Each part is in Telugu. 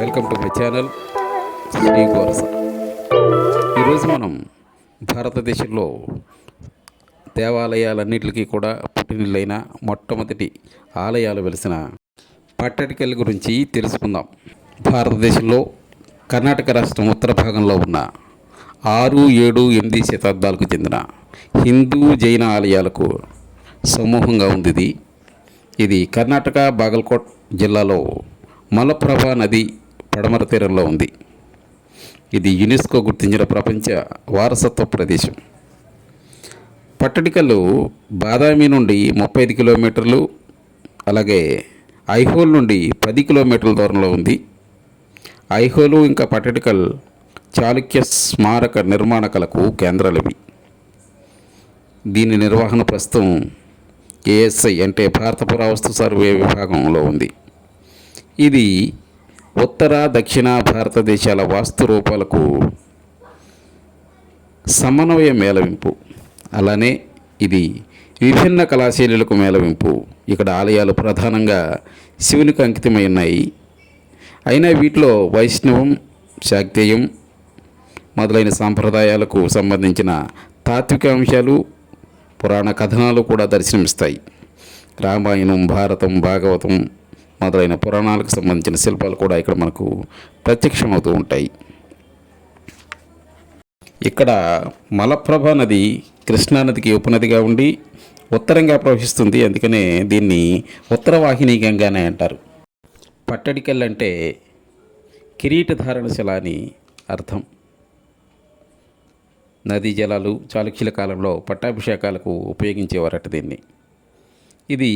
Welcome to my channel Sri Korasa. ఈరోజు మనం భారతదేశంలో దేవాలయాలన్నింటికి కూడా పుట్టినిల్లైన మొట్టమొదటి ఆలయాలు వెలిసిన పట్టడికల్ గురించి తెలుసుకుందాం. భారతదేశంలో కర్ణాటక రాష్ట్రం ఉత్తర భాగంలో ఉన్న 6, 7, 8 శతాబ్దాలకు చెందిన హిందూ జైన ఆలయాలకు సమూహంగా ఉంది. ఇది కర్ణాటక బాగల్కోట్ జిల్లాలో మలప్రభా నది పడమర తీరంలో ఉంది. ఇది యునెస్కో గుర్తించిన ప్రపంచ వారసత్వ ప్రదేశం. పట్టడికల్లు బాదామి నుండి 35 కిలోమీటర్లు, అలాగే ఐహోల్ నుండి 10 కిలోమీటర్ల దూరంలో ఉంది. ఐహోలు ఇంకా పట్టడికల్ చాళుక్య స్మారక నిర్మాణ కళకు కేంద్రాలవి. దీని నిర్వహణ ప్రస్తుతం ఏఎస్ఐ అంటే భారత పురావస్తు సర్వే విభాగంలో ఉంది. ఇది ఉత్తర దక్షిణ భారతదేశాల వాస్తు రూపాలకు సమన్వయ మేళవింపు. అలానే ఇది విభిన్న కళాశైలులకు మేళవింపు. ఇక్కడ ఆలయాలు ప్రధానంగా శివునికి అంకితమై ఉన్నాయి. అయినా వీటిలో వైష్ణవం, శాక్తేయం మొదలైన సాంప్రదాయాలకు సంబంధించిన తాత్విక అంశాలు, పురాణ కథనాలు కూడా దర్శనమిస్తాయి. రామాయణం, భారతం, భాగవతం మొదలైన పురాణాలకు సంబంధించిన శిల్పాలు కూడా ఇక్కడ మనకు ప్రత్యక్షమవుతూ ఉంటాయి. ఇక్కడ మలప్రభా నది కృష్ణానదికి ఉపనదిగా ఉండి ఉత్తరంగా ప్రవహిస్తుంది. అందుకనే దీన్ని ఉత్తరవాహిని గంగానే అంటారు. పట్టడికల్ అంటే కిరీటధారణశిల అని అర్థం. నదీ జలాలు చాళుక్యుల కాలంలో పట్టాభిషేకాలకు ఉపయోగించేవారట దీన్ని. ఇది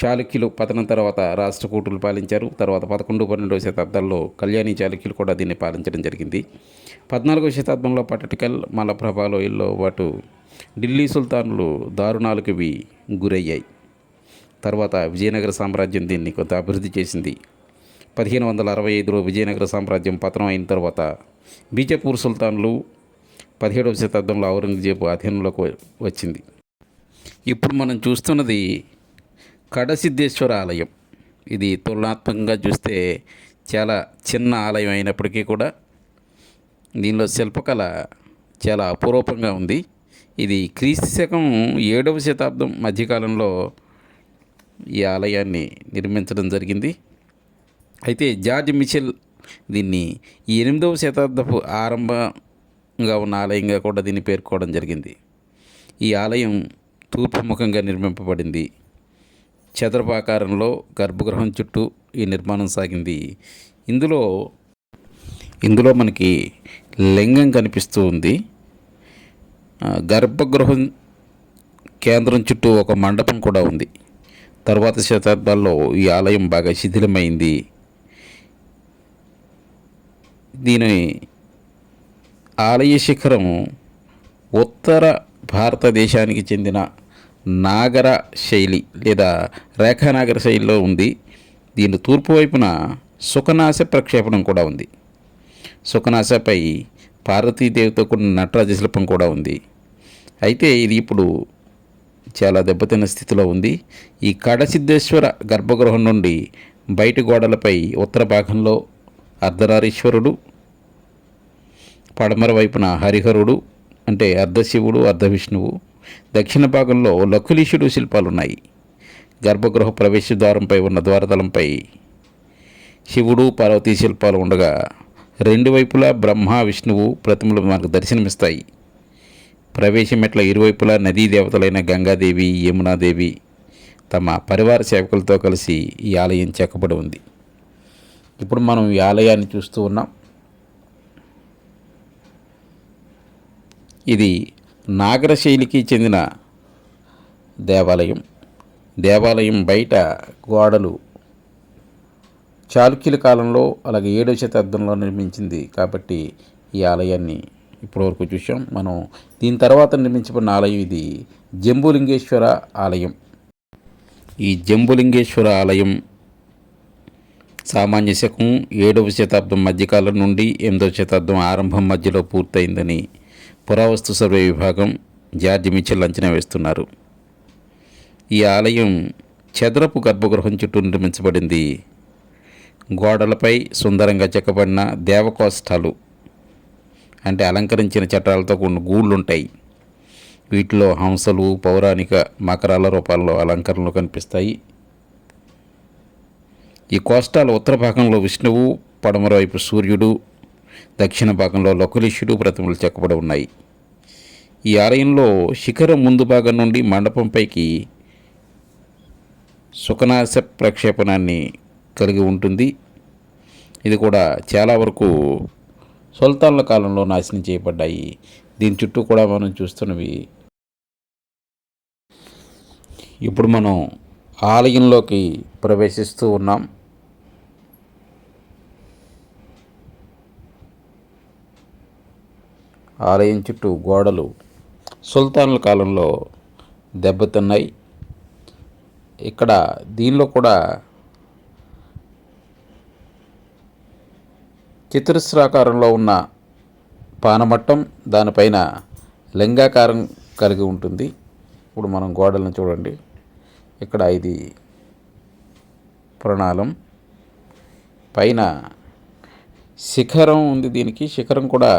చాళుక్యులు పతనం తర్వాత రాష్ట్రకూటులు పాలించారు. తర్వాత 11, 12వ శతాబ్దాల్లో కళ్యాణి చాళుక్యులు కూడా దీన్ని పాలించడం జరిగింది. 14వ శతాబ్దంలో పట్టడికల్, మలప్రభా లోయల్లో పాటు ఢిల్లీ సుల్తానులు దారుణాలకు ఇవి గురయ్యాయి. తర్వాత విజయనగర సామ్రాజ్యం దీన్ని కొంత అభివృద్ధి చేసింది. 1565లో విజయనగర సామ్రాజ్యం పతనం అయిన తర్వాత బీజపూర్ సుల్తాన్లు 17వ శతాబ్దంలో ఔరంగజేబు అధీనంలోకి వచ్చింది. ఇప్పుడు మనం చూస్తున్నది కడసిద్ధేశ్వర ఆలయం. ఇది తులనాత్మకంగా చూస్తే చాలా చిన్న ఆలయం అయినప్పటికీ కూడా దీనిలో శిల్పకళ చాలా అపురూపంగా ఉంది. ఇది క్రీస్తు శకం 7వ శతాబ్దం మధ్యకాలంలో ఈ ఆలయాన్ని నిర్మించడం జరిగింది. అయితే జార్జ్ మిచెల్ దీన్ని 8వ శతాబ్దపు ఆరంభంగా ఉన్న ఆలయంగా కూడా దీన్ని పేర్కోవడం జరిగింది. ఈ ఆలయం తూర్పు ముఖంగా నిర్మింపబడింది. చదరపాకారంలో గర్భగృహం చుట్టూ ఈ నిర్మాణం సాగింది. ఇందులో మనకి లింగం కనిపిస్తూ ఉంది. గర్భగృహం కేంద్రం చుట్టూ ఒక మండపం కూడా ఉంది. తర్వాత శతాబ్దాల్లో ఈ ఆలయం బాగా శిథిలమైంది. దీని ఆలయ శిఖరం ఉత్తర భారతదేశానికి చెందిన నాగర శైలి లేదా రేఖానాగర శైలిలో ఉంది. దీని తూర్పు వైపున సుఖనాశ ప్రక్షేపణం కూడా ఉంది. సుఖనాశపై పార్వతీదేవితో కూడిన నటరాజ శిల్పం కూడా ఉంది. అయితే ఇది ఇప్పుడు చాలా దెబ్బతిన్న స్థితిలో ఉంది. ఈ కడసిద్ధేశ్వర గర్భగృహం నుండి బయటి గోడలపై ఉత్తర భాగంలో అర్ధనారీశ్వరుడు, పడమర వైపున హరిహరుడు అంటే అర్ధశివుడు, అర్ధవిష్ణువు, దక్షిణ భాగంలో లకులీశుడు శిల్పాలున్నాయి. గర్భగృహ ప్రవేశ ద్వారంపై ఉన్న ద్వారతలంపై శివుడు, పార్వతీ శిల్పాలు ఉండగా 2 వైపులా బ్రహ్మ, విష్ణువు ప్రతిమలు మనకు దర్శనమిస్తాయి. ప్రవేశ మెట్ల ఇరువైపులా నదీ దేవతలైన గంగాదేవి, యమునాదేవి తమ పరివార సేవకులతో కలిసి ఈ ఆలయం చెక్కబడి ఉంది. ఇప్పుడు మనం ఈ ఆలయాన్ని చూస్తూ ఉన్నాం. ఇది నాగర శైలికి చెందిన దేవాలయం బయట గోడలు చాళుక్యుల కాలంలో అలాగే 7వ శతాబ్దంలో నిర్మించింది కాబట్టి ఈ ఆలయాన్ని ఇప్పటివరకు చూసాం మనం. దీని తర్వాత నిర్మించబడిన ఆలయం ఇది జంబులింగేశ్వర ఆలయం. ఈ జంబులింగేశ్వర ఆలయం సామాన్య శకం 7వ శతాబ్దం మధ్యకాలం నుండి 8వ శతాబ్దం ఆరంభం మధ్యలో పూర్తయిందని పురావస్తు సర్వే విభాగం జార్జ్ మిచెల్ అంచనా వేస్తున్నారు. ఈ ఆలయం చదరపు గర్భగృహం చుట్టూ నిర్మించబడింది. గోడలపై సుందరంగా చెక్కబడిన దేవకోష్ఠాలు అంటే అలంకరించిన చట్టాలతో కొన్ని గూళ్ళు ఉంటాయి. వీటిలో హంసలు, పౌరాణిక మకరాల రూపాల్లో అలంకరణలు కనిపిస్తాయి. ఈ కోష్టాల ఉత్తర భాగంలో విష్ణువు, పడమర వైపు సూర్యుడు, దక్షిణ భాగంలో లకులీశుడు ప్రతిమలు చెక్కబడి ఉన్నాయి. ఈ ఆలయంలో శిఖరం ముందు భాగం నుండి మండపంపైకి సుఖనాశ ప్రక్షేపణాన్ని కలిగి ఉంటుంది. ఇది కూడా చాలా వరకు సుల్తాన్ల కాలంలో నాశనం చేయబడ్డాయి. దీని చుట్టూ కూడా మనం చూస్తున్నవి. ఇప్పుడు మనం ఆలయంలోకి ప్రవేశిస్తూ ఉన్నాం. ఆలయం చుట్టూ గోడలు సుల్తాన్ల కాలంలో దెబ్బతిన్నాయి. ఇక్కడ దీనిలో కూడా చతురస్రాకారంలో ఉన్న పానమట్టం, దానిపైన లింగాకారం కలిగి ఉంటుంది. ఇప్పుడు మనం గోడలను చూడండి. ఇక్కడ ఇది ప్రణాళం, పైన శిఖరం ఉంది. దీనికి శిఖరం కూడా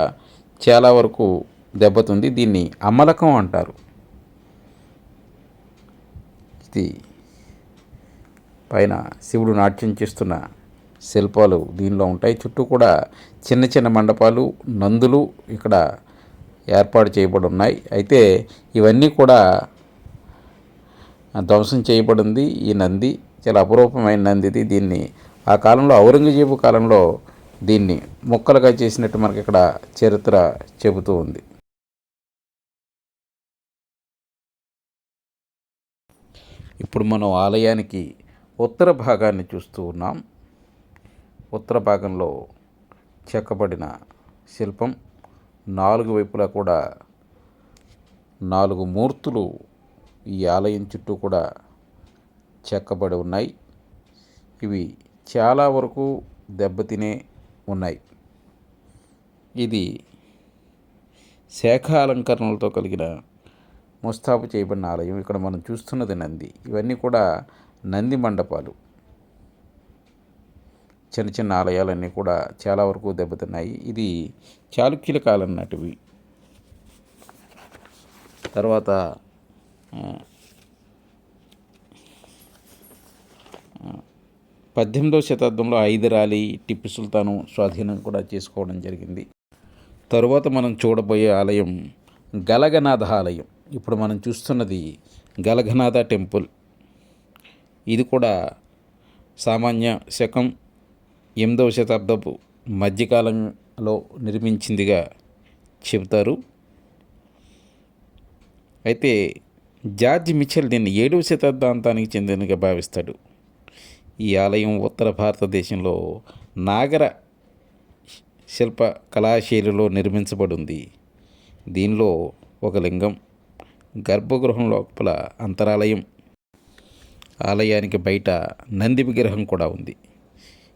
చాలా వరకు దెబ్బతుంది. దీన్ని అమలకం అంటారు. ఇది పైన శివుడు నాట్యం చేస్తున్న శిల్పాలు దీనిలో ఉంటాయి. చుట్టూ కూడా చిన్న చిన్న మండపాలు, నందులు ఇక్కడ ఏర్పాటు చేయబడి ఉన్నాయి. అయితే ఇవన్నీ కూడా ధ్వంసం చేయబడింది. ఈ నంది చాలా అపురూపమైన నందిది. దీన్ని ఆ కాలంలో ఔరంగజేబు కాలంలో దీన్ని ముక్కలుగా చేసినట్టు మనకి ఇక్కడ చరిత్ర చెబుతూ ఉంది. ఇప్పుడు మనం ఆలయానికి ఉత్తర భాగాన్ని చూస్తూ ఉన్నాం. ఉత్తర భాగంలో చెక్కబడిన శిల్పం, 4 వైపులా కూడా 4 మూర్తులు ఈ ఆలయం చుట్టూ కూడా చెక్కబడి ఉన్నాయి. ఇవి చాలా వరకు దెబ్బతినే ఉన్నాయి. ఇది శాఖ అలంకరణలతో కలిగిన ముస్తాబు చేయబడిన ఆలయం. ఇక్కడ మనం చూస్తున్నది నంది. ఇవన్నీ కూడా నంది మండపాలు. చిన్న చిన్న ఆలయాలన్నీ కూడా చాలా వరకు దెబ్బతిన్నాయి. ఇది చాళుక్యుల కాలం నాటివి. తర్వాత 18వ శతాబ్దంలో హైదర్ అలీ, టిప్పు సుల్తాను స్వాధీనం కూడా చేసుకోవడం జరిగింది. తరువాత మనం చూడబోయే ఆలయం గలగనాథ ఆలయం. ఇప్పుడు మనం చూస్తున్నది గలగనాథ టెంపుల్. ఇది కూడా సామాన్య శకం 8వ శతాబ్దపు మధ్యకాలంలో నిర్మించిందిగా చెబుతారు. అయితే జార్జ్ మిచెల్ దీన్ని 7వ శతాబ్దాంతానికి చెందినగా భావిస్తాడు. ఈ ఆలయం ఉత్తర భారతదేశంలో నాగర శిల్ప కళాశైలిలో నిర్మించబడింది. దీనిలో ఒక లింగం, గర్భగృహం లోపల అంతరాలయం, ఆలయానికి బయట నంది విగ్రహం కూడా ఉంది.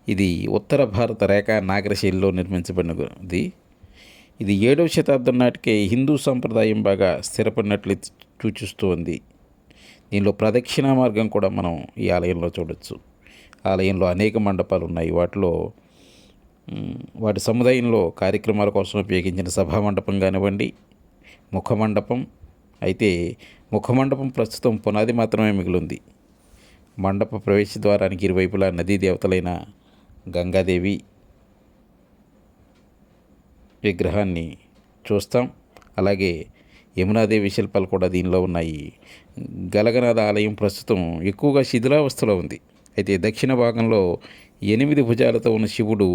ఇది ఉత్తర భారత రేఖా నాగర శైలిలో నిర్మించబడినది. ఇది 7వ శతాబ్దం నాటికే హిందూ సంప్రదాయం బాగా స్థిరపడినట్లు సూచిస్తూ ఉంది. దీనిలో ప్రదక్షిణా మార్గం కూడా మనం ఈ ఆలయంలో చూడవచ్చు. ఆలయంలో అనేక మండపాలు ఉన్నాయి. వాటి సముదాయంలో కార్యక్రమాల కోసం ఉపయోగించిన సభా మండపం కానివ్వండి, ముఖమండపం. అయితే ముఖమండపం ప్రస్తుతం పునాది మాత్రమే మిగిలింది. మండప ప్రవేశ ద్వారానికి ఇరువైపులా నదీ దేవతలైన గంగాదేవి విగ్రహాన్ని చూస్తాం. అలాగే యమునాదేవి శిల్పాలు కూడా దీనిలో ఉన్నాయి. గలగనాథ ఆలయం ప్రస్తుతం ఎక్కువగా శిథిలావస్థలో ఉంది. అయితే దక్షిణ భాగంలో 8 భుజాలతో ఉన్న శివుడు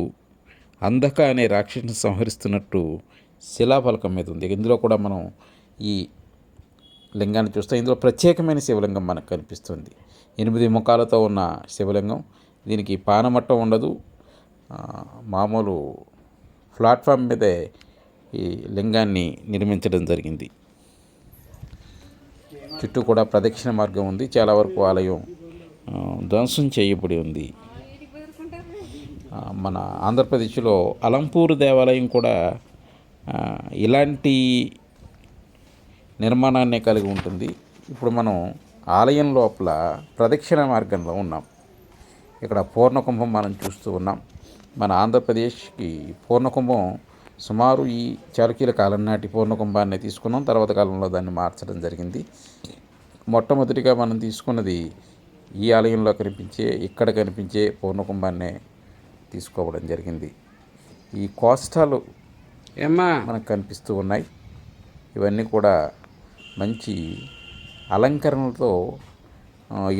అంధక అనే రాక్షసుని సంహరిస్తున్నట్టు శిలాఫలకం మీద ఉంది. ఇందులో కూడా మనం ఈ లింగాన్ని చూస్తాం. ఇందులో ప్రత్యేకమైన శివలింగం మనకు కనిపిస్తుంది. 8 ముఖాలతో ఉన్న శివలింగం. దీనికి పానమట్టం ఉండదు. మామూలు ప్లాట్ఫామ్ మీదే ఈ లింగాన్ని నిర్మించడం జరిగింది. చుట్టూ కూడా ప్రదక్షిణ మార్గం ఉంది. చాలా వరకు ఆలయం ధ్వంసం చేయబడి ఉంది. మన ఆంధ్రప్రదేశ్లో అలంపూరు దేవాలయం కూడా ఇలాంటి నిర్మాణాన్ని కలిగి ఉంటుంది. ఇప్పుడు మనం ఆలయం లోపల ప్రదక్షిణ మార్గంలో ఉన్నాం. ఇక్కడ పూర్ణకుంభం మనం చూస్తూ ఉన్నాం. మన ఆంధ్రప్రదేశ్కి పూర్ణకుంభం సుమారు ఈ చాళుక్యుల కాలం నాటి పూర్ణకుంభాన్ని తీసుకున్నాం. తర్వాత కాలంలో దాన్ని మార్చడం జరిగింది. మొట్టమొదటిగా మనం తీసుకున్నది ఈ ఆలయంలో ఇక్కడ కనిపించే పూర్ణకుంభాన్నే తీసుకోవడం జరిగింది. ఈ కోష్టాలు మనకు కనిపిస్తూ ఉన్నాయి. ఇవన్నీ కూడా మంచి అలంకరణలతో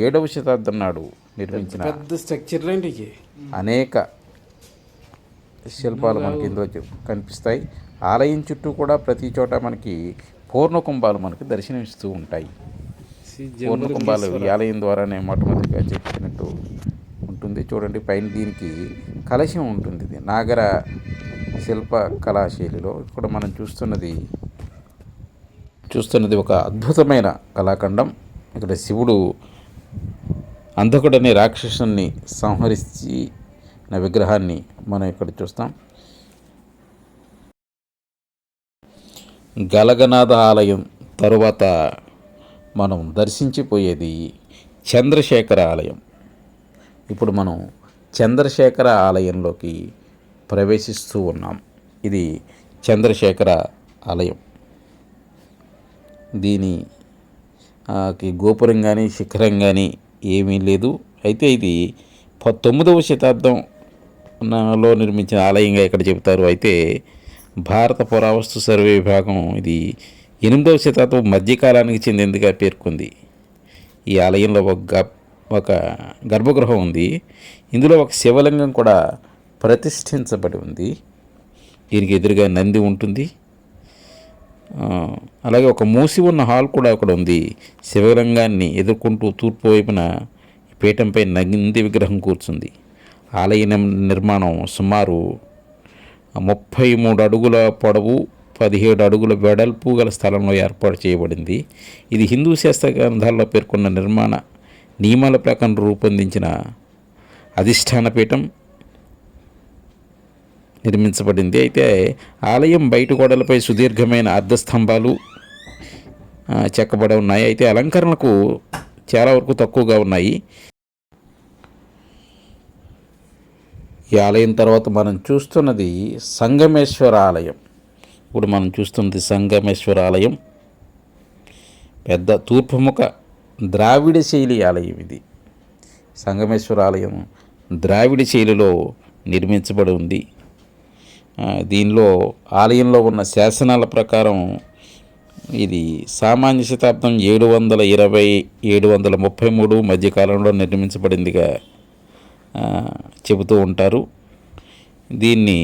7వ శతాబ్దం నాడు నిర్మించిన పెద్ద స్ట్రక్చర్ అనేక శిల్పాలు మనకి ఇందులో కనిపిస్తాయి. ఆలయం చుట్టూ కూడా ప్రతి చోట మనకి పూర్ణకుంభాలు మనకి దర్శనమిస్తూ ఉంటాయి. పూర్ణకుంభాలు ఈ ఆలయం ద్వారానే మొట్టమొదటిగా చెప్పినట్టు ఉంటుంది. చూడండి, పైన దీనికి కలశం ఉంటుంది. ఇది నాగర శిల్ప కళాశైలిలో ఇక్కడ మనం చూస్తున్నది ఒక అద్భుతమైన కళాఖండం. ఇక్కడ శివుడు అంధకుడనే రాక్షసుని సంహరించిన విగ్రహాన్ని మనం ఇక్కడ చూస్తాం. గలగనాథ ఆలయం తరువాత మనం దర్శించిపోయేది చంద్రశేఖర ఆలయం. ఇప్పుడు మనం చంద్రశేఖర ఆలయంలోకి ప్రవేశిస్తూ ఉన్నాం. ఇది చంద్రశేఖర ఆలయం. దీనికి గోపురం కానీ శిఖరం కానీ ఏమీ లేదు. అయితే ఇది 19వ శతాబ్దంలో నిర్మించిన ఆలయంగా ఇక్కడ చెబుతారు. అయితే భారత పురావస్తు సర్వే విభాగం ఇది 8వ శతాబ్దం మధ్యకాలానికి చెందిందిగా పేర్కొంది. ఈ ఆలయంలో ఒక గర్భగృహం ఉంది. ఇందులో ఒక శివలింగం కూడా ప్రతిష్ఠించబడి ఉంది. దీనికి ఎదురుగా నంది ఉంటుంది. అలాగే ఒక మూసి ఉన్న హాల్ కూడా అక్కడ ఉంది. శివలింగాన్ని ఎదుర్కొంటూ తూర్పు వైపున పీఠంపై నంది విగ్రహం కూర్చుంది. ఆలయ నిర్మాణం సుమారు 33 అడుగుల పొడవు 17 అడుగుల వెడల్పు గల స్థలంలో ఏర్పాటు చేయబడింది. ఇది హిందూ శాస్త్ర గ్రంథాల్లో పేర్కొన్న నిర్మాణ నియమాల ప్రకారం రూపొందించిన అధిష్టాన పీఠం నిర్మించబడింది. అయితే ఆలయం బయట గోడలపై సుదీర్ఘమైన అర్ధస్తంభాలు చెక్కబడి ఉన్నాయి. అయితే అలంకరణలకు చాలా వరకు తక్కువగా ఉన్నాయి. ఈ ఆలయం తర్వాత మనం చూస్తున్నది సంగమేశ్వర ఆలయం. ఇప్పుడు మనం చూస్తున్నది సంగమేశ్వర ఆలయం. పెద్ద తూర్పుముఖ ద్రావిడ శైలి ఆలయం ఇది. సంగమేశ్వర ఆలయం ద్రావిడ శైలిలో నిర్మించబడి ఉంది. దీనిలో ఆలయంలో ఉన్న శాసనాల ప్రకారం ఇది సామాన్య శతాబ్దం 720-733 మధ్యకాలంలో నిర్మించబడిందిగా చెబుతూ ఉంటారు. దీన్ని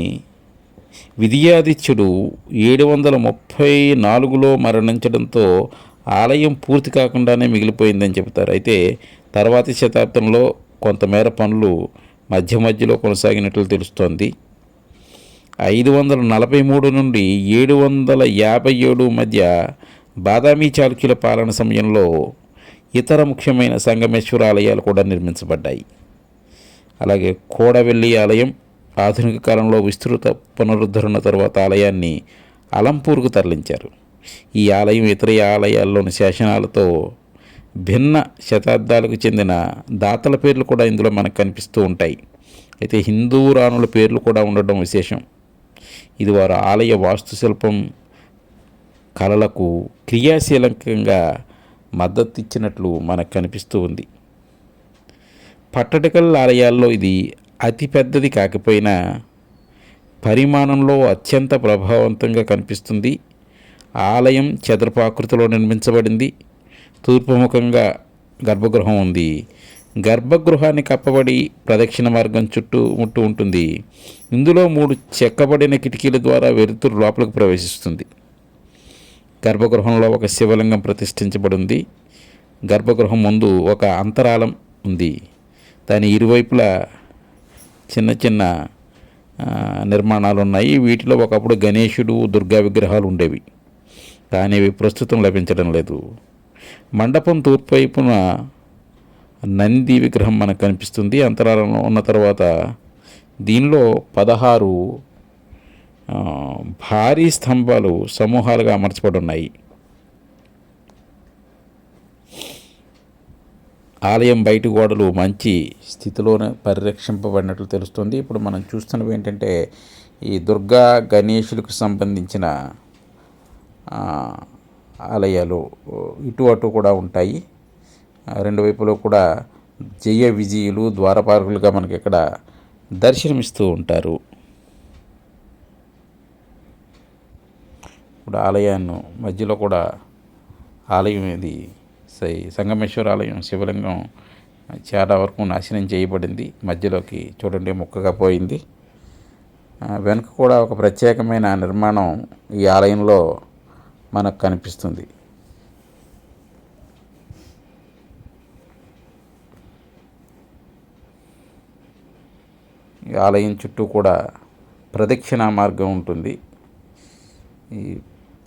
విజయాదిత్యుడు 734లో మరణించడంతో ఆలయం పూర్తి కాకుండానే మిగిలిపోయిందని చెబుతారు. అయితే తర్వాతి శతాబ్దంలో కొంతమేర పనులు మధ్యలో కొనసాగినట్లు తెలుస్తోంది. 543 నుండి 757 మధ్య బాదామి చాళుక్యుల పాలన సమయంలో ఇతర ముఖ్యమైన సంగమేశ్వర ఆలయాలు కూడా నిర్మించబడ్డాయి. అలాగే కోడవెల్లి ఆలయం ఆధునిక కాలంలో విస్తృత పునరుద్ధరణ తర్వాత ఆలయాన్ని అలంపూర్కు తరలించారు. ఈ ఆలయం ఇతర ఆలయాల్లోని శాసనాలతో భిన్న శతాబ్దాలకు చెందిన దాతల పేర్లు కూడా ఇందులో మనకు కనిపిస్తూ ఉంటాయి. అయితే హిందూ రాణుల పేర్లు కూడా ఉండడం విశేషం. ఇది వారు ఆలయ వాస్తుశిల్పం కళలకు క్రియాశీలకంగా మద్దతు ఇచ్చినట్లు మనకు కనిపిస్తూ ఉంది. పట్టడకల్ ఆలయాల్లో ఇది అతిపెద్దది కాకపోయినా పరిమాణంలో అత్యంత ప్రభావవంతంగా కనిపిస్తుంది. ఆలయం చతురపాకృతిలో నిర్మించబడింది. తూర్పుముఖంగా గర్భగృహం ఉంది. గర్భగృహాన్ని కప్పబడి ప్రదక్షిణ మార్గం చుట్టుముట్టు ఉంటుంది. ఇందులో 3 చెక్కబడిన కిటికీల ద్వారా వెలుతురు లోపలికి ప్రవేశిస్తుంది. గర్భగృహంలో ఒక శివలింగం ప్రతిష్ఠించబడి ఉంది. గర్భగృహం ముందు ఒక అంతరాళం ఉంది. దాని ఇరువైపులా చిన్న చిన్న నిర్మాణాలు ఉన్నాయి. వీటిలో ఒకప్పుడు గణేశుడు, దుర్గా విగ్రహాలు ఉండేవి, కానీ అవి ప్రస్తుతం లభించడం లేదు. మండపం తూర్పు వైపున నంది విగ్రహం మనకు కనిపిస్తుంది. అంతరాలంలో ఉన్న తర్వాత దీనిలో 16 భారీ స్తంభాలు సమూహాలుగా అమర్చబడి ఉన్నాయి. ఆలయం బయటి గోడలు మంచి స్థితిలోనే పరిరక్షింపబడినట్లు తెలుస్తుంది. ఇప్పుడు మనం చూస్తున్నవి ఏంటంటే ఈ దుర్గా గణేషులకు సంబంధించిన ఆలయాలు ఇటు అటు కూడా ఉంటాయి. రెండు వైపులో కూడా జయ విజయులు ద్వారపాలకులుగా మనకి ఇక్కడ దర్శనమిస్తూ ఉంటారు. ఇప్పుడు ఆలయాన్ని మధ్యలో కూడా ఆలయం ఇది సంగమేశ్వర ఆలయం శివలింగం చాలా వరకు నాశనం చేయబడింది. మధ్యలోకి చూడండి ముక్కగా పోయింది. వెనుక కూడా ఒక ప్రత్యేకమైన నిర్మాణం ఈ ఆలయంలో మనకు కనిపిస్తుంది. ఈ ఆలయం చుట్టూ కూడా ప్రదక్షిణా మార్గం ఉంటుంది. ఈ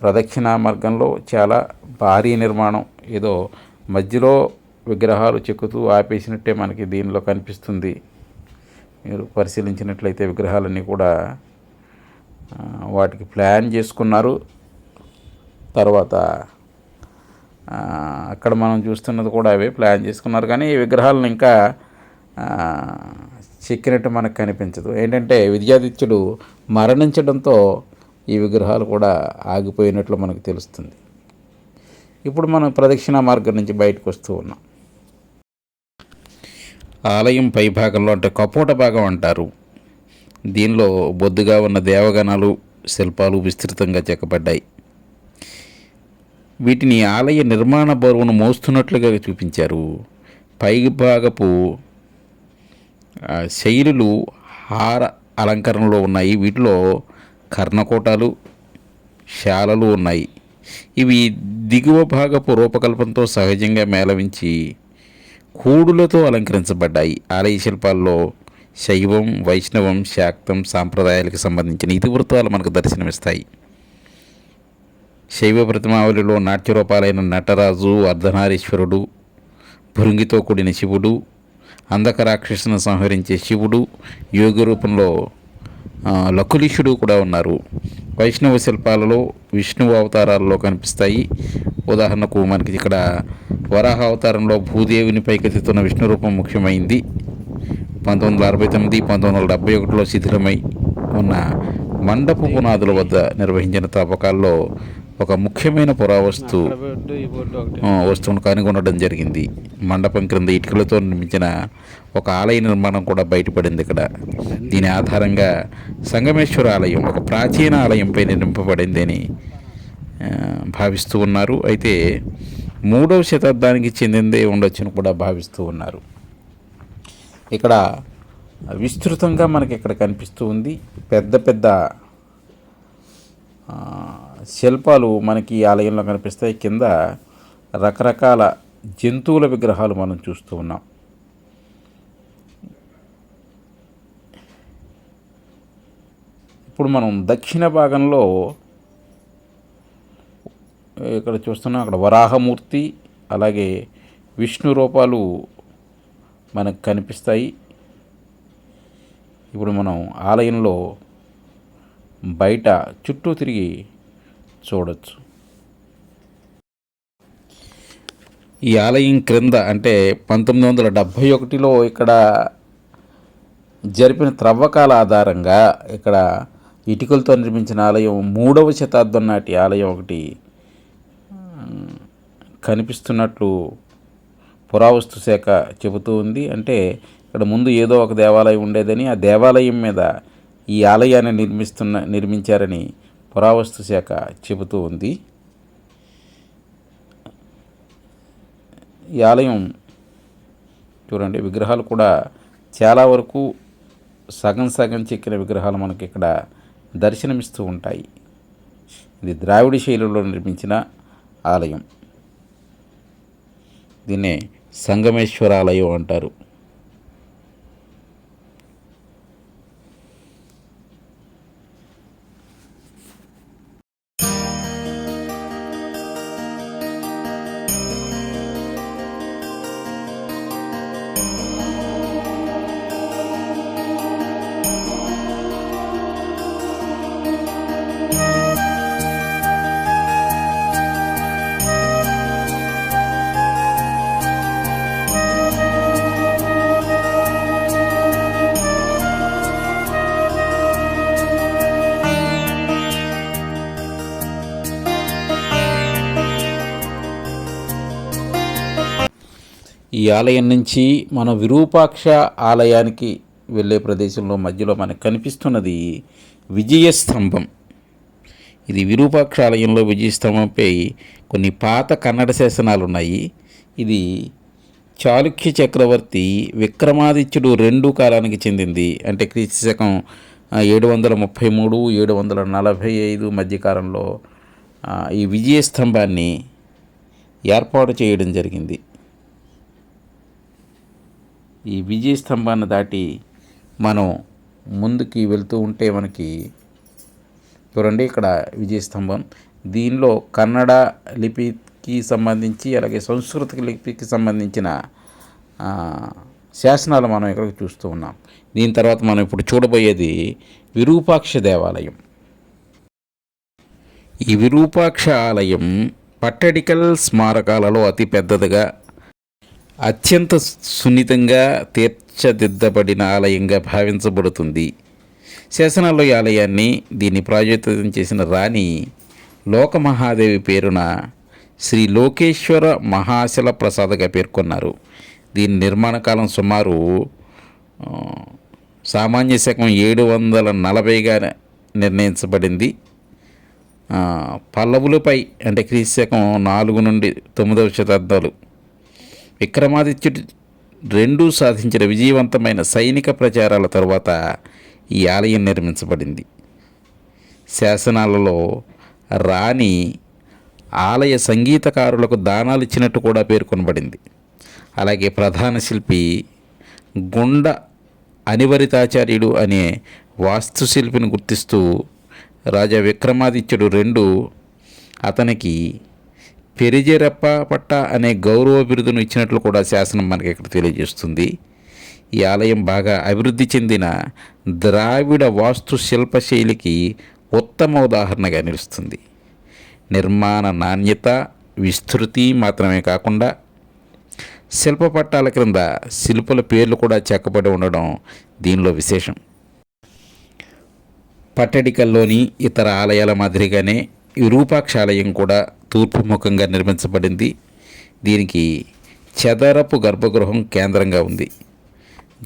ప్రదక్షిణా మార్గంలో చాలా భారీ నిర్మాణం, ఏదో మధ్యలో విగ్రహాలు చెక్కుతూ ఆపేసినట్టే మనకి దీనిలో కనిపిస్తుంది. మీరు పరిశీలించినట్లయితే విగ్రహాలన్నీ కూడా వాటికి ప్లాన్ చేసుకున్నారు. తర్వాత అక్కడ మనం చూస్తున్నది కూడా అవే ప్లాన్ చేసుకున్నారు, కానీ ఈ విగ్రహాలను ఇంకా చెక్కినట్టు మనకు కనిపించదు. ఏంటంటే విద్యాదిత్యుడు మరణించడంతో ఈ విగ్రహాలు కూడా ఆగిపోయినట్లు మనకు తెలుస్తుంది. ఇప్పుడు మనం ప్రదక్షిణా మార్గం నుంచి బయటకు వస్తూ ఉన్నాం. ఆలయం పై భాగంలో అంటే కపోట భాగం అంటారు. దీనిలో బొద్దుగా ఉన్న దేవగణాలు శిల్పాలు విస్తృతంగా చెక్కబడ్డాయి. వీటిని ఆలయ నిర్మాణ బరువును మోస్తున్నట్లుగా చూపించారు. పై భాగపు శైలులు హార అలంకరణలో ఉన్నాయి. వీటిలో కర్ణకోటాలు శాలలు ఉన్నాయి. ఇవి దిగువ భాగపు రూపకల్పనతో సహజంగా మేళవించి కూడులతో అలంకరించబడ్డాయి. ఆలయ శిల్పాల్లో శైవం, వైష్ణవం, శాక్తం సాంప్రదాయాలకు సంబంధించిన ఇతివృత్తాలు మనకు దర్శనమిస్తాయి. శైవ ప్రతిమావళిలో నాట్యరూపాలైన నటరాజు, అర్ధనారీశ్వరుడు, భృంగితో కూడిన శివుడు, అంధకరాక్షసును సంహరించే శివుడు, యోగి రూపంలో లకులీషుడు కూడా ఉన్నారు. వైష్ణవ శిల్పాలలో విష్ణువు అవతారాలలో కనిపిస్తాయి. ఉదాహరణకు మనకి ఇక్కడ వరాహ అవతారంలో భూదేవిని పైకెత్తుతున్న విష్ణు రూపం ముఖ్యమైంది. 1969, 1971లో శిథిలమై ఉన్న మండప పునాదుల వద్ద నిర్వహించిన తవ్వకాల్లో ఒక ముఖ్యమైన వస్తువును కనుగొనడం జరిగింది. మండపం క్రింద ఇటుకలతో నిర్మించిన ఒక ఆలయ నిర్మాణం కూడా బయటపడింది ఇక్కడ. దీని ఆధారంగా సంగమేశ్వర ఆలయం ఒక ప్రాచీన ఆలయంపై నిర్మింపబడింది అని భావిస్తూ ఉన్నారు. అయితే 3వ శతాబ్దానికి చెందిందే ఉండొచ్చని కూడా భావిస్తూ ఉన్నారు. ఇక్కడ విస్తృతంగా మనకి ఇక్కడ కనిపిస్తూ ఉంది. పెద్ద పెద్ద శిల్పాలు మనకి ఈ ఆలయంలో కనిపిస్తాయి. కింద రకరకాల జంతువుల విగ్రహాలు మనం చూస్తూ ఉన్నాం. ఇప్పుడు మనం దక్షిణ భాగంలో ఇక్కడ చూస్తున్నాం. అక్కడ వరాహమూర్తి అలాగే విష్ణు రూపాలు మనకు కనిపిస్తాయి. ఇప్పుడు మనం ఆలయంలో బయట చుట్టూ తిరిగి చూడొచ్చు. ఈ ఆలయం క్రింద అంటే 1971లో ఇక్కడ జరిపిన త్రవ్వకాల ఆధారంగా ఇక్కడ ఇటుకలతో నిర్మించిన ఆలయం 3వ శతాబ్దం నాటి ఆలయం ఒకటి కనిపిస్తున్నట్లు పురావస్తు శాఖ చెబుతూ ఉంది. అంటే ఇక్కడ ముందు ఏదో ఒక దేవాలయం ఉండేదని, ఆ దేవాలయం మీద ఈ ఆలయాన్ని నిర్మించారని పురావస్తు శాఖ చెబుతూ ఉంది. ఈ ఆలయం చూడండి, విగ్రహాలు కూడా చాలా వరకు సగం సగం చెక్కిన విగ్రహాలు మనకి ఇక్కడ దర్శనమిస్తూ ఉంటాయి. ఇది ద్రావిడ శైలిలో నిర్మించిన ఆలయం. దీన్నే సంగమేశ్వర ఆలయం అంటారు. ఈ ఆలయం నుంచి మన విరూపాక్ష ఆలయానికి వెళ్ళే ప్రదేశంలో మధ్యలో మనకు కనిపిస్తున్నది విజయస్తంభం. ఇది విరూపాక్ష ఆలయంలో విజయస్తంభంపై కొన్ని పాత కన్నడ శాసనాలు ఉన్నాయి. ఇది చాళుక్య చక్రవర్తి విక్రమాదిత్యుడు రెండు కాలానికి చెందింది. అంటే క్రీస్తు శకం 733 745 మధ్యకాలంలో ఈ విజయస్తంభాన్ని ఏర్పాటు చేయడం జరిగింది. ఈ విజయస్తంభాన్ని దాటి మనం ముందుకి వెళ్తూ ఉంటే మనకి చూడండి, ఇక్కడ విజయస్తంభం. దీనిలో కన్నడ లిపికి సంబంధించి అలాగే సంస్కృత లిపికి సంబంధించిన శాసనాలు మనం ఇక్కడ చూస్తూ ఉన్నాం. దీని తర్వాత మనం ఇప్పుడు చూడబోయేది విరూపాక్ష దేవాలయం. ఈ విరూపాక్ష ఆలయం పట్టడికల్ స్మారకాలలో అతి పెద్దదిగా అత్యంత సున్నితంగా తీర్చిదిద్దబడిన ఆలయంగా భావించబడుతుంది. శాసనాల్లో ఈ ఆలయాన్ని దీన్ని ప్రాయోజితం చేసిన రాణి లోకమహాదేవి పేరున శ్రీ లోకేశ్వర మహాశల ప్రసాదగా పేర్కొన్నారు. దీని నిర్మాణ కాలం సుమారు సామాన్య శకం 740గా నిర్ణయించబడింది. పల్లవులపై అంటే క్రీస్తు శకం 4 నుండి 9వ శతాబ్దాలు విక్రమాదిత్యుడు రెండూ సాధించిన విజయవంతమైన సైనిక ప్రచారాల తరువాత ఈ ఆలయం నిర్మించబడింది. శాసనాలలో రాణి ఆలయ సంగీతకారులకు దానాలు ఇచ్చినట్టు కూడా పేర్కొనబడింది. అలాగే ప్రధాన శిల్పి గుండ అనివరితాచార్యుడు అనే వాస్తుశిల్పిని గుర్తిస్తూ రాజా విక్రమాదిత్యుడు రెండు అతనికి పెరిజెరప్ప పట్ట అనే గౌరవ బిరుదును ఇచ్చినట్లు కూడా శాసనం మనకి ఇక్కడ తెలియజేస్తుంది. ఈ ఆలయం బాగా అభివృద్ధి చెందిన ద్రావిడ వాస్తు శిల్పశైలికి ఉత్తమ ఉదాహరణగా నిలుస్తుంది. నిర్మాణ నాణ్యత, విస్తృతి మాత్రమే కాకుండా శిల్ప పట్టాల క్రింద శిల్పుల పేర్లు కూడా చెక్కబడి ఉండడం దీనిలో విశేషం. పట్టడికల్లోని ఇతర ఆలయాల మాదిరిగానే విరూపాక్ష ఆలయం కూడా తూర్పు ముఖంగా నిర్మించబడింది. దీనికి చదరపు గర్భగృహం కేంద్రంగా ఉంది.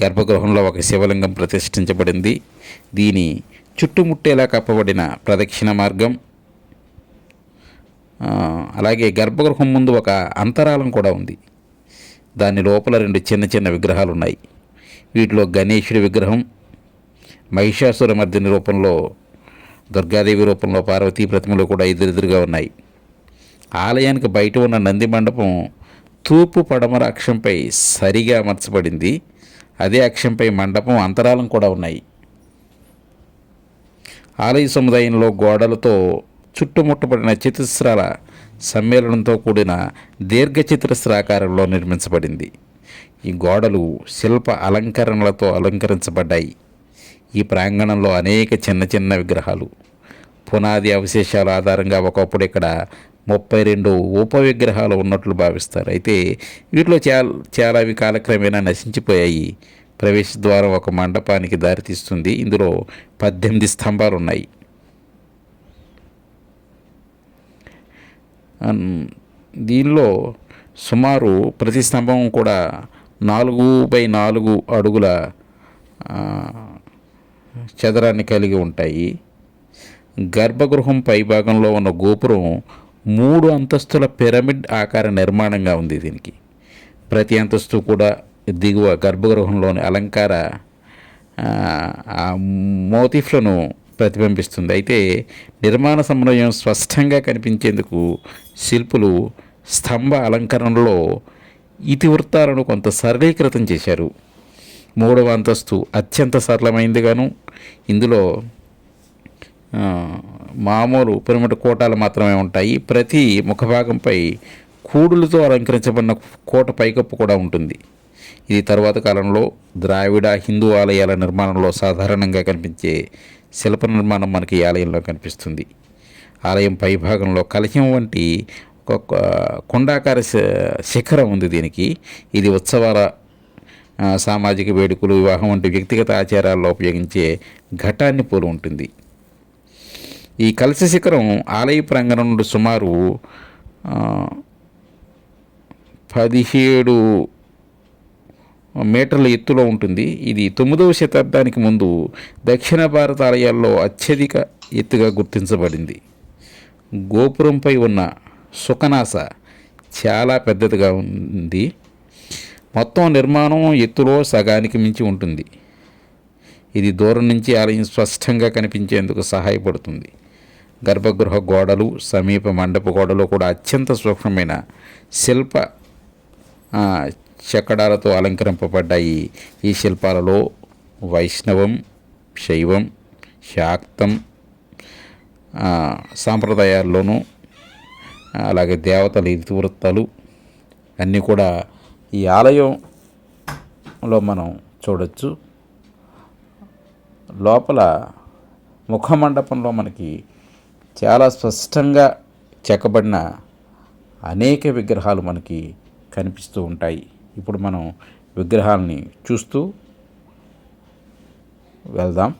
గర్భగృహంలో ఒక శివలింగం ప్రతిష్ఠించబడింది. దీని చుట్టుముట్టేలా కప్పబడిన ప్రదక్షిణ మార్గం, అలాగే గర్భగృహం ముందు ఒక అంతరాలం కూడా ఉంది. దాని లోపల 2 చిన్న చిన్న విగ్రహాలు ఉన్నాయి. వీటిలో గణేశుడి విగ్రహం, మహిషాసురమర్దిని రూపంలో, దుర్గాదేవి రూపంలో పార్వతీ ప్రతిమలు కూడా ఎదురెదురుగా ఉన్నాయి. ఆలయానికి బయట ఉన్న నంది మండపం తూర్పు పడమర అక్షంపై సరిగా అమర్చబడింది. అదే అక్షంపై మండపం అంతరాలం కూడా ఉన్నాయి. ఆలయ సముదాయంలో గోడలతో చుట్టుముట్టబడిన చతుస్రాల సమ్మేళనంతో కూడిన దీర్ఘచతురస్రాకారంలో నిర్మించబడింది. ఈ గోడలు శిల్ప అలంకరణలతో అలంకరించబడ్డాయి. ఈ ప్రాంగణంలో అనేక చిన్న చిన్న విగ్రహాలు, పునాది అవశేషాల ఆధారంగా ఒకప్పుడు ఇక్కడ 32 ఉప విగ్రహాలు ఉన్నట్లు భావిస్తారు. అయితే వీటిలో చాలావి కాలక్రమేణా నశించిపోయాయి. ప్రవేశ ద్వారం ఒక మండపానికి దారితీస్తుంది. ఇందులో 18 స్తంభాలు ఉన్నాయి. దీనిలో సుమారు ప్రతి స్తంభం కూడా 4x4 అడుగుల చదరాన్ని కలిగి ఉంటాయి. గర్భగృహం పైభాగంలో ఉన్న గోపురం 3 అంతస్తుల పిరమిడ్ ఆకార నిర్మాణంగా ఉంది. దీనికి ప్రతి అంతస్తు కూడా దిగువ గర్భగృహంలోని అలంకార మోటిఫ్లను ప్రతిబింబిస్తుంది. అయితే నిర్మాణ సమన్వయం స్పష్టంగా కనిపించేందుకు శిల్పులు స్తంభ అలంకరణలో ఇతివృత్తాలను కొంత సరళీకృతం చేశారు. 3వ అంతస్తు అత్యంత సరళమైందిగాను, ఇందులో మామూలు పిరమిడ్ కోటాలు మాత్రమే ఉంటాయి. ప్రతి ముఖభాగంపై కూడులతో అలంకరించబడిన కోట పైకప్పు కూడా ఉంటుంది. ఇది తరువాత కాలంలో ద్రావిడ హిందూ ఆలయాల నిర్మాణంలో సాధారణంగా కనిపించే శిల్ప నిర్మాణం మనకి ఈ ఆలయంలో కనిపిస్తుంది. ఆలయం పైభాగంలో కలశం వంటి ఒక కొండాకార శిఖరం ఉంది. దీనికి ఇది ఉత్సవాల, సామాజిక వేడుకలు, వివాహం వంటి వ్యక్తిగత ఆచారాల్లో ఉపయోగించే ఘటాన్ని పోలి ఉంటుంది. ఈ కలశ శిఖరం ఆలయ ప్రాంగణం నుండి సుమారు 17 మీటర్ల ఎత్తులో ఉంటుంది. ఇది 9వ శతాబ్దానికి ముందు దక్షిణ భారత ఆలయాల్లో అత్యధిక ఎత్తుగా గుర్తించబడింది. గోపురంపై ఉన్న సుఖనాస చాలా పెద్దదిగా ఉంది. మొత్తం నిర్మాణం ఎత్తులో సగానికి మించి ఉంటుంది. ఇది దూరం నుంచి ఆలయం స్పష్టంగా కనిపించేందుకు సహాయపడుతుంది. గర్భగృహ గోడలు, సమీప మండప గోడలు కూడా అత్యంత సూక్ష్మమైన శిల్ప చెక్కడాలతో అలంకరింపబడ్డాయి. ఈ శిల్పాలలో వైష్ణవం, శైవం, శాక్తం సాంప్రదాయాల్లోనూ అలాగే దేవతల ఇతివృత్తాలు అన్నీ కూడా ఈ ఆలయంలో మనం చూడొచ్చు. లోపల ముఖమండపంలో మనకి చాలా స్పష్టంగా చెక్కబడిన అనేక విగ్రహాలు మనకి కనిపిస్తూ ఉంటాయి. ఇప్పుడు మనం విగ్రహాలని చూస్తూ వెళ్దాం.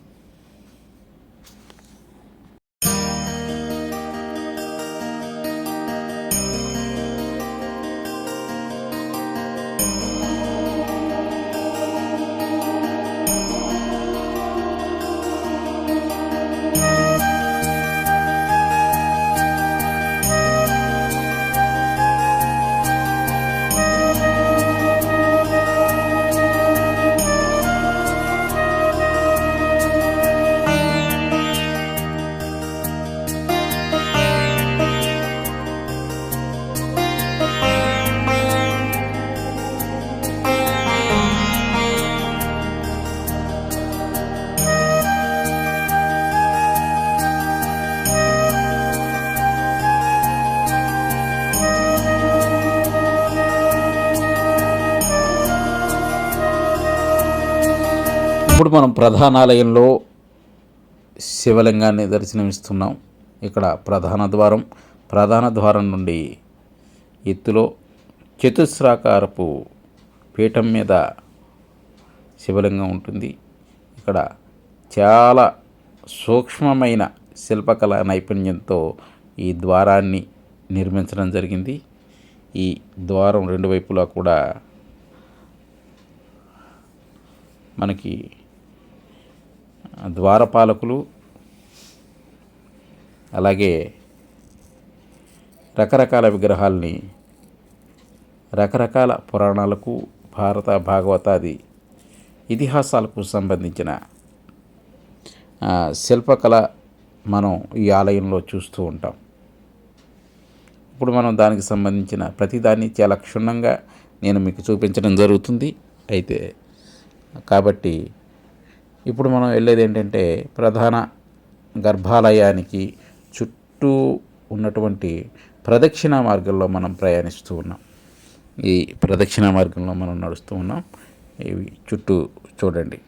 ఇప్పుడు మనం ప్రధానాలయంలో శివలింగాన్ని దర్శనమిస్తున్నాం. ఇక్కడ ప్రధాన ద్వారం నుండి ఎత్తులో చతుస్రాకారపు పీఠం మీద శివలింగం ఉంటుంది. ఇక్కడ చాలా సూక్ష్మమైన శిల్పకళా నైపుణ్యంతో ఈ ద్వారాన్ని నిర్మించడం జరిగింది. ఈ ద్వారం రెండు వైపులా కూడా మనకి ద్వారపాలకులు అలాగే రకరకాల విగ్రహాలని రకరకాల పురాణాలకు, భారత భాగవతాది ఇతిహాసాలకు సంబంధించిన శిల్పకళ మనం ఈ ఆలయంలో చూస్తూ ఉంటాం. ఇప్పుడు మనం దానికి సంబంధించిన ప్రతిదాన్ని చాలా క్షుణ్ణంగా నేను మీకు చూపించడం జరుగుతుంది. కాబట్టి ఇప్పుడు మనం వెళ్ళేది ఏంటంటే ప్రధాన గర్భాలయానికి చుట్టూ ఉన్నటువంటి ప్రదక్షిణ మార్గంలో మనం ప్రయాణిస్తూ ఉన్నాం. ఈ ప్రదక్షిణ మార్గంలో మనం నడుస్తూ ఉన్నాం. ఇవి చుట్టూ చూడండి.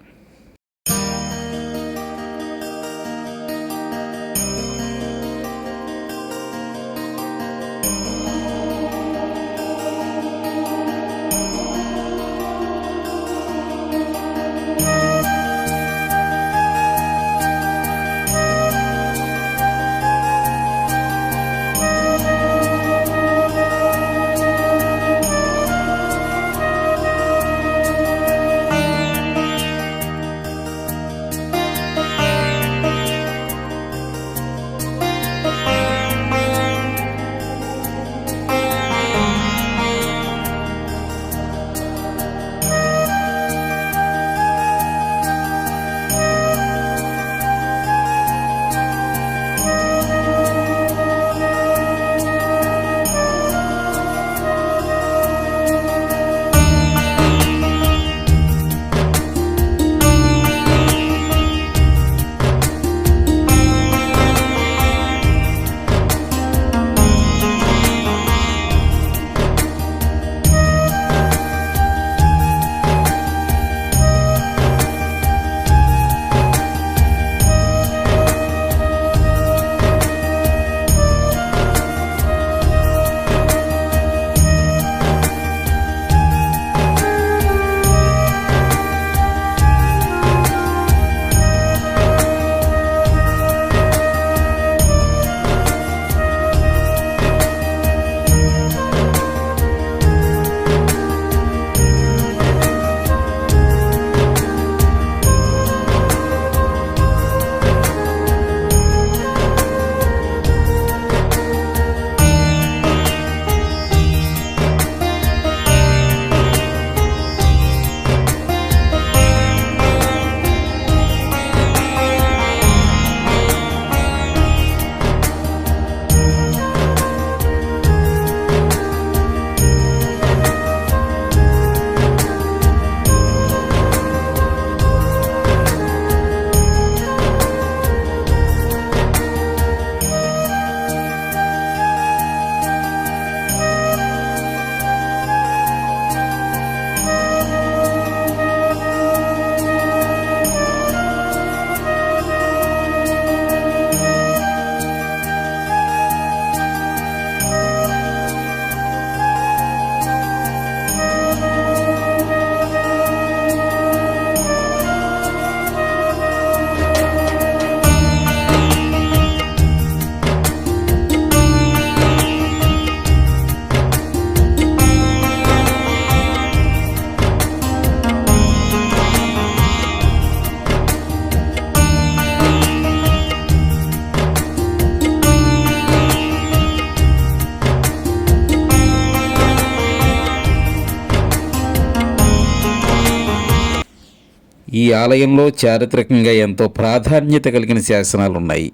ఆలయంలో చారిత్రకంగా ఎంతో ప్రాధాన్యత కలిగిన శాసనాలు ఉన్నాయి.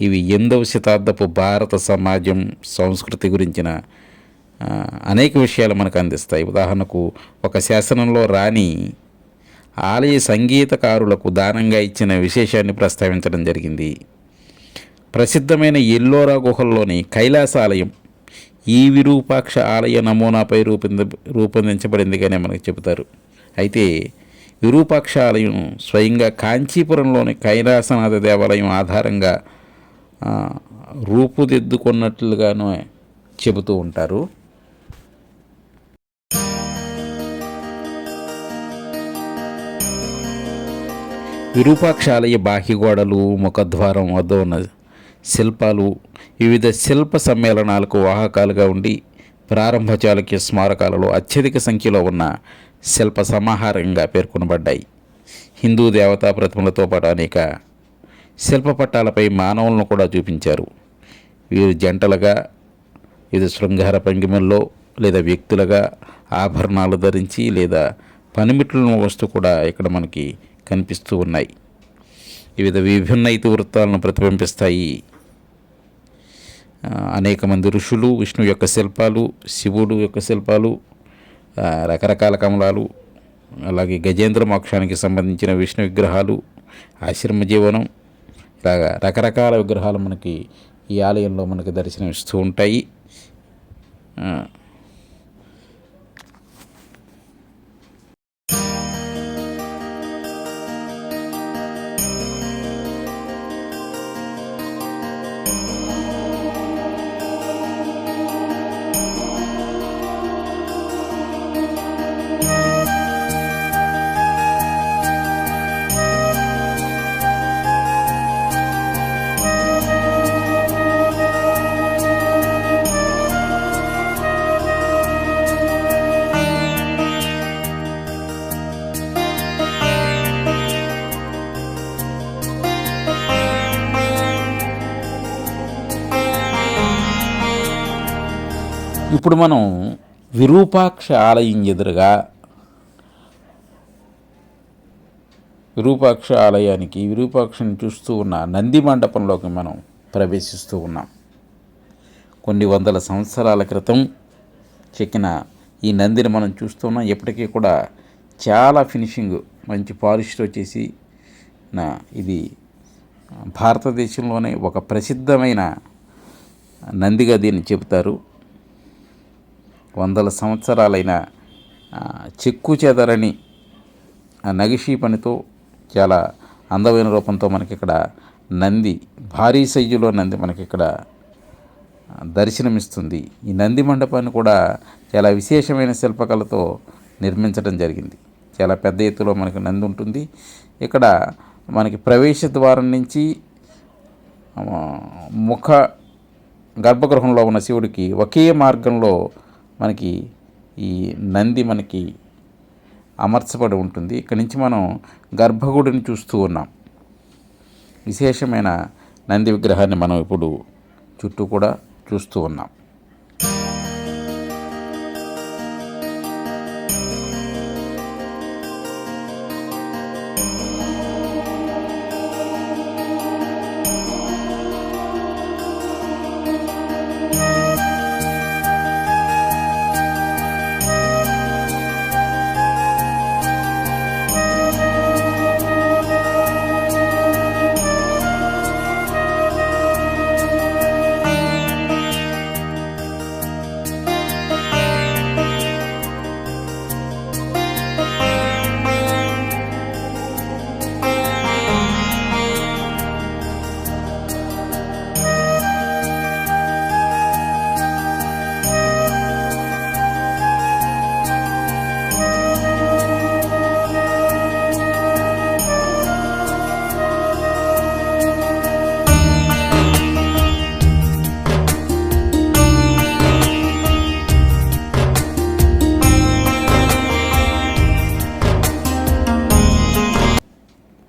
ఇవి 8వ శతాబ్దపు భారత సమాజం సంస్కృతి గురించిన అనేక విషయాలు మనకు అందిస్తాయి. ఉదాహరణకు ఒక శాసనంలో రాణి ఆలయ సంగీతకారులకు దానంగా ఇచ్చిన విశేషాన్ని ప్రస్తావించడం జరిగింది. ప్రసిద్ధమైన ఎల్లోరా గుహల్లోని కైలాసాలయం ఈ విరూపాక్ష ఆలయ నమూనాపై రూపొందించబడిందిగానే మనకు చెబుతారు. అయితే విరూపాక్ష ఆలయం స్వయంగా కాంచీపురంలోని కైలాసనాథ దేవాలయం ఆధారంగా రూపుదిద్దుకున్నట్లుగానే చెబుతూ ఉంటారు. విరూపాక్ష ఆలయ బాహ్య గోడలు, ముఖద్వారం వద్ద ఉన్న శిల్పాలు వివిధ శిల్ప సమ్మేళనాలకు వాహకాలుగా ఉండి ప్రారంభ చాళుక్య స్మారకాలలో అత్యధిక సంఖ్యలో ఉన్న శిల్ప సమాహారంగా పేర్కొనబడ్డాయి. హిందూ దేవతా ప్రతిమలతో పాటు అనేక శిల్పపట్టాలపై మానవులను కూడా చూపించారు. వీరు జంటలుగా వివిధ శృంగార భంగిమల్లో లేదా వ్యక్తులుగా ఆభరణాలు ధరించి లేదా పనిముట్లను వస్తూ కూడా ఇక్కడ మనకి కనిపిస్తూ ఉన్నాయి. వివిధ విభిన్న ఇతివృత్తాలను ప్రతిబింబిస్తాయి. అనేక మంది ఋషులు, విష్ణు యొక్క శిల్పాలు, శివుడు యొక్క శిల్పాలు, రకరకాల కమలాలు, అలాగే గజేంద్ర మోక్షానికి సంబంధించిన విష్ణు విగ్రహాలు, ఆశ్రమ జీవనం, ఇలాగా రకరకాల విగ్రహాలు మనకి ఈ ఆలయంలో మనకి దర్శనమిస్తూ ఉంటాయి. ఇప్పుడు మనం విరూపాక్ష ఆలయం ఎదురుగా విరూపాక్ష ఆలయానికి విరూపాక్షని చూస్తూ ఉన్న నంది మండపంలోకి మనం ప్రవేశిస్తూ ఉన్నాం. కొన్ని వందల సంవత్సరాల క్రితం చెక్కిన ఈ నందిని మనం చూస్తున్నాం. ఎప్పటికీ కూడా చాలా ఫినిషింగ్ మంచి పాలిష్తో చేసి ఇది భారతదేశంలోనే ఒక ప్రసిద్ధమైన నందిగా దీన్ని చెబుతారు. వందల సంవత్సరాలైన చెక్కు చెదరని నగిషీ పనితో చాలా అందమైన రూపంతో మనకి ఇక్కడ నంది, భారీ సైజులో నంది మనకి ఇక్కడ దర్శనమిస్తుంది. ఈ నంది మండపాన్ని కూడా చాలా విశేషమైన శిల్పకళతో నిర్మించడం జరిగింది. చాలా పెద్ద ఎత్తులో మనకి నంది ఉంటుంది. ఇక్కడ మనకి ప్రవేశ ద్వారం నుంచి ముఖ గర్భగృహంలో ఉన్న శివుడికి ఒకే మార్గంలో మనకి ఈ నంది మనకి అమర్చబడి ఉంటుంది. ఇక్కడి నుంచి మనం గర్భగుడిని చూస్తూ ఉన్నాం. విశేషమైన నంది విగ్రహాన్ని మనం ఇప్పుడు చుట్టూ కూడా చూస్తూ ఉన్నాం.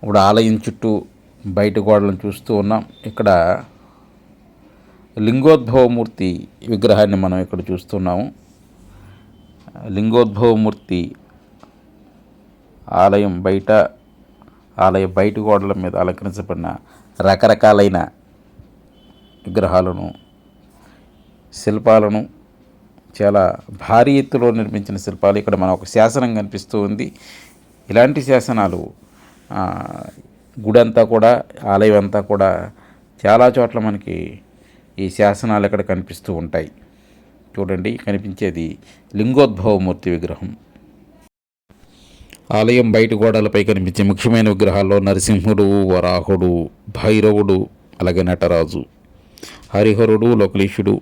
ఇప్పుడు ఆలయం చుట్టూ బయట గోడలను చూస్తూ ఉన్నాం. ఇక్కడ లింగోద్భవమూర్తి విగ్రహాన్ని మనం ఇక్కడ చూస్తున్నాము. లింగోద్భవమూర్తి ఆలయం బయట ఆలయ బయటి గోడల మీద అలంకరించబడిన రకరకాలైన విగ్రహాలను, శిల్పాలను, చాలా భారీ ఎత్తులో నిర్మించిన శిల్పాలు ఇక్కడ మనం ఒక శాసనం కనిపిస్తూ ఉంది. ఇలాంటి శాసనాలు గుడంతా కూడా, ఆలయం అంతా కూడా చాలా చోట్ల మనకి ఈ శాసనాలు ఇక్కడ కనిపిస్తూ ఉంటాయి. చూడండి, కనిపించేది లింగోద్భవమూర్తి విగ్రహం. ఆలయం బయట గోడలపై కనిపించే ముఖ్యమైన విగ్రహాల్లో నరసింహుడు, వరాహుడు, భైరవుడు, అలాగే నటరాజు, హరిహరుడు, లకులీశుడు.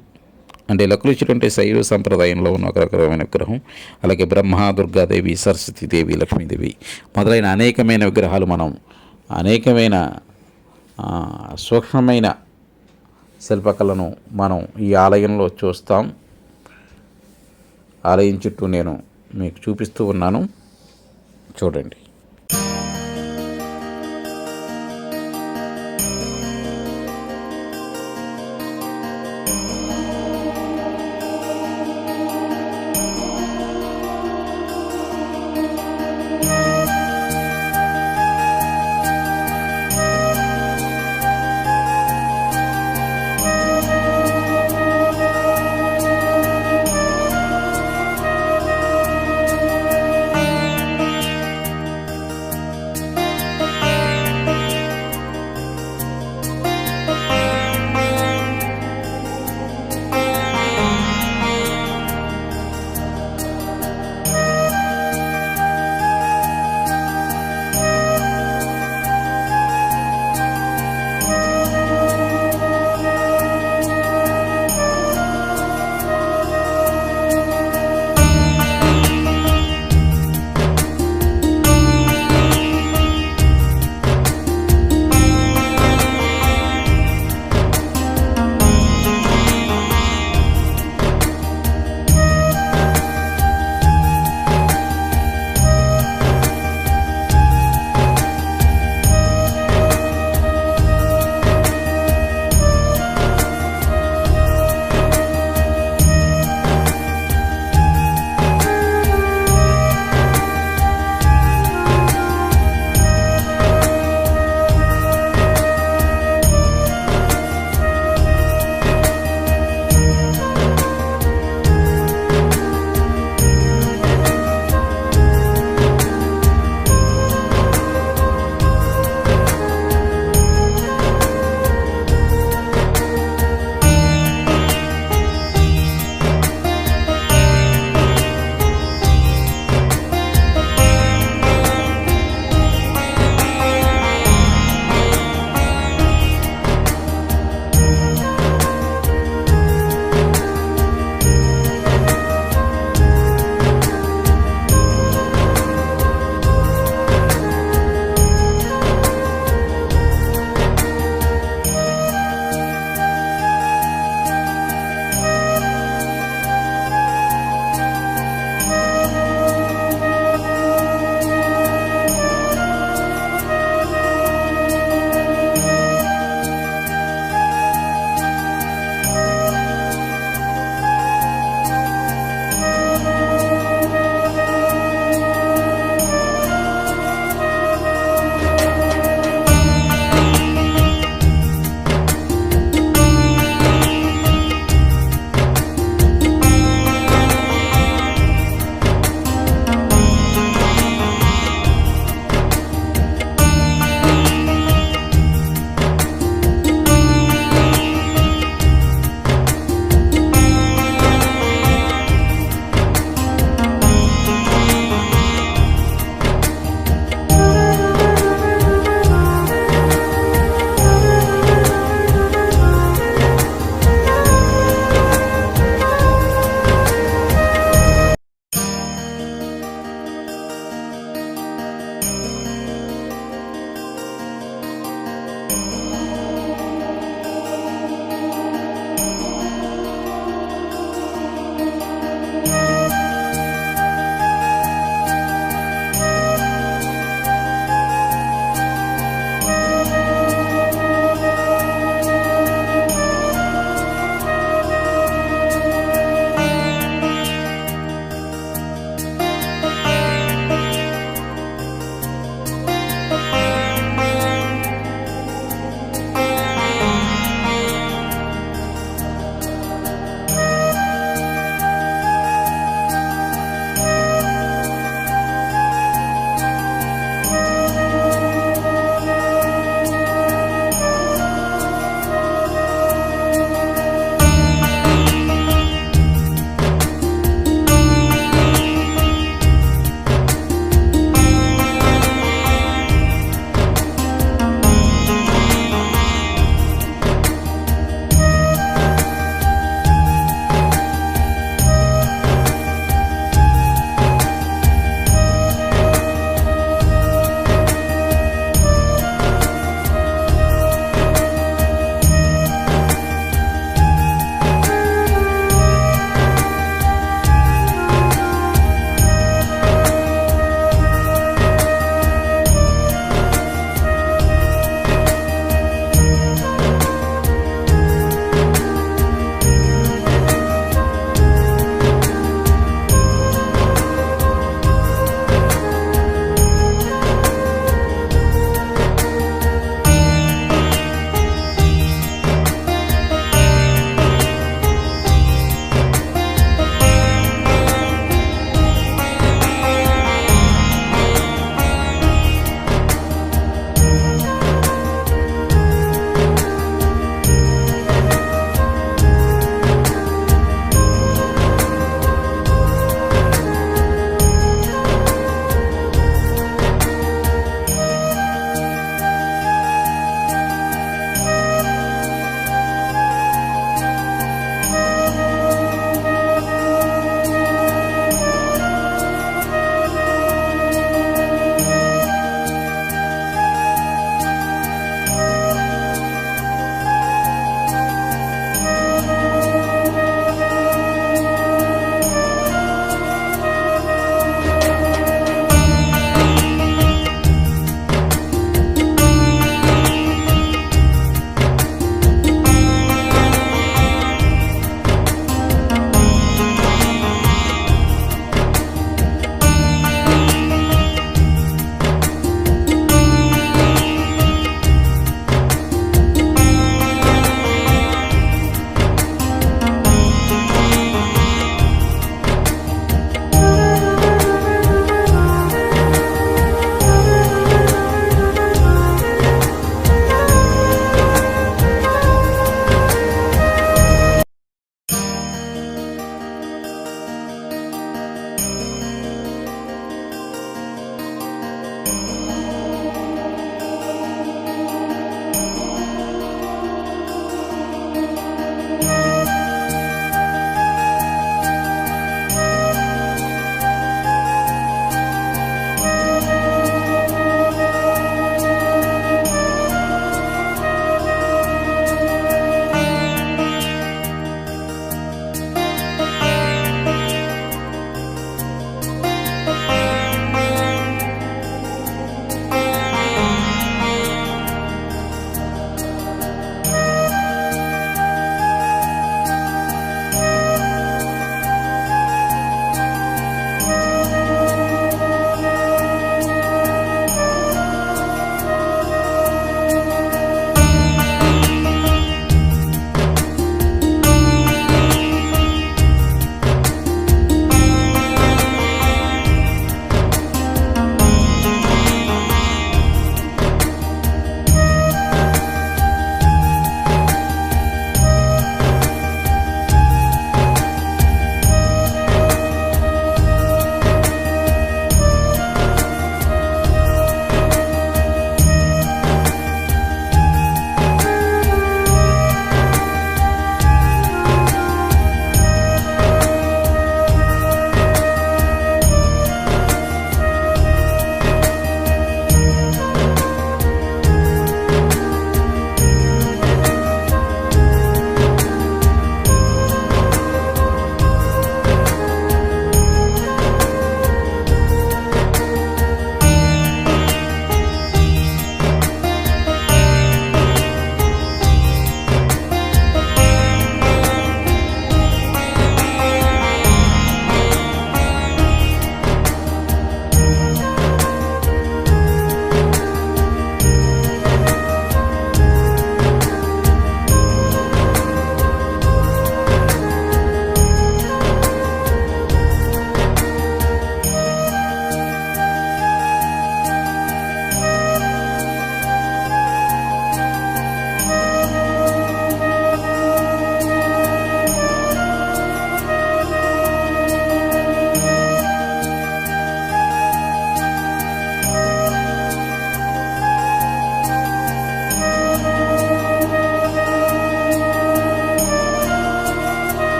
అంటే లకులీశుడు అంటే శైవ సంప్రదాయంలో ఉన్న ఒక రకమైన విగ్రహం. అలాగే బ్రహ్మ, దుర్గాదేవి, సరస్వతీదేవి, లక్ష్మీదేవి మొదలైన అనేకమైన విగ్రహాలు మనం అనేకమైన సూక్ష్మమైన శిల్పకళను మనం ఈ ఆలయంలో చూస్తాం. ఆలయం చుట్టూ నేను మీకు చూపిస్తూ ఉన్నాను, చూడండి.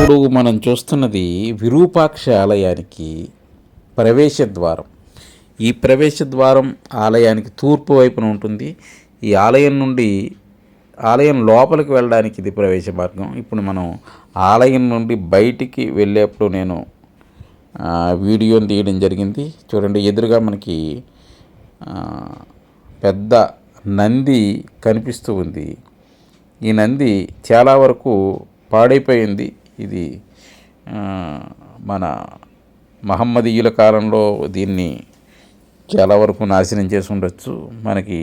ఇప్పుడు మనం చూస్తున్నది విరూపాక్ష ఆలయానికి ప్రవేశ ద్వారం. ఈ ప్రవేశ ద్వారం ఆలయానికి తూర్పు వైపున ఉంటుంది. ఈ ఆలయం నుండి ఆలయం లోపలికి వెళ్ళడానికి ఇది ప్రవేశ మార్గం. ఇప్పుడు మనం ఆలయం నుండి బయటికి వెళ్ళేప్పుడు నేను వీడియోని తీయడం జరిగింది. చూడండి, ఎదురుగా మనకి పెద్ద నంది కనిపిస్తూ ఉంది. ఈ నంది చాలా వరకు పాడైపోయింది. ఇది మన మహమ్మదీయుల కాలంలో దీన్ని చాలా వరకు నాశనం చేసి ఉండొచ్చు. మనకి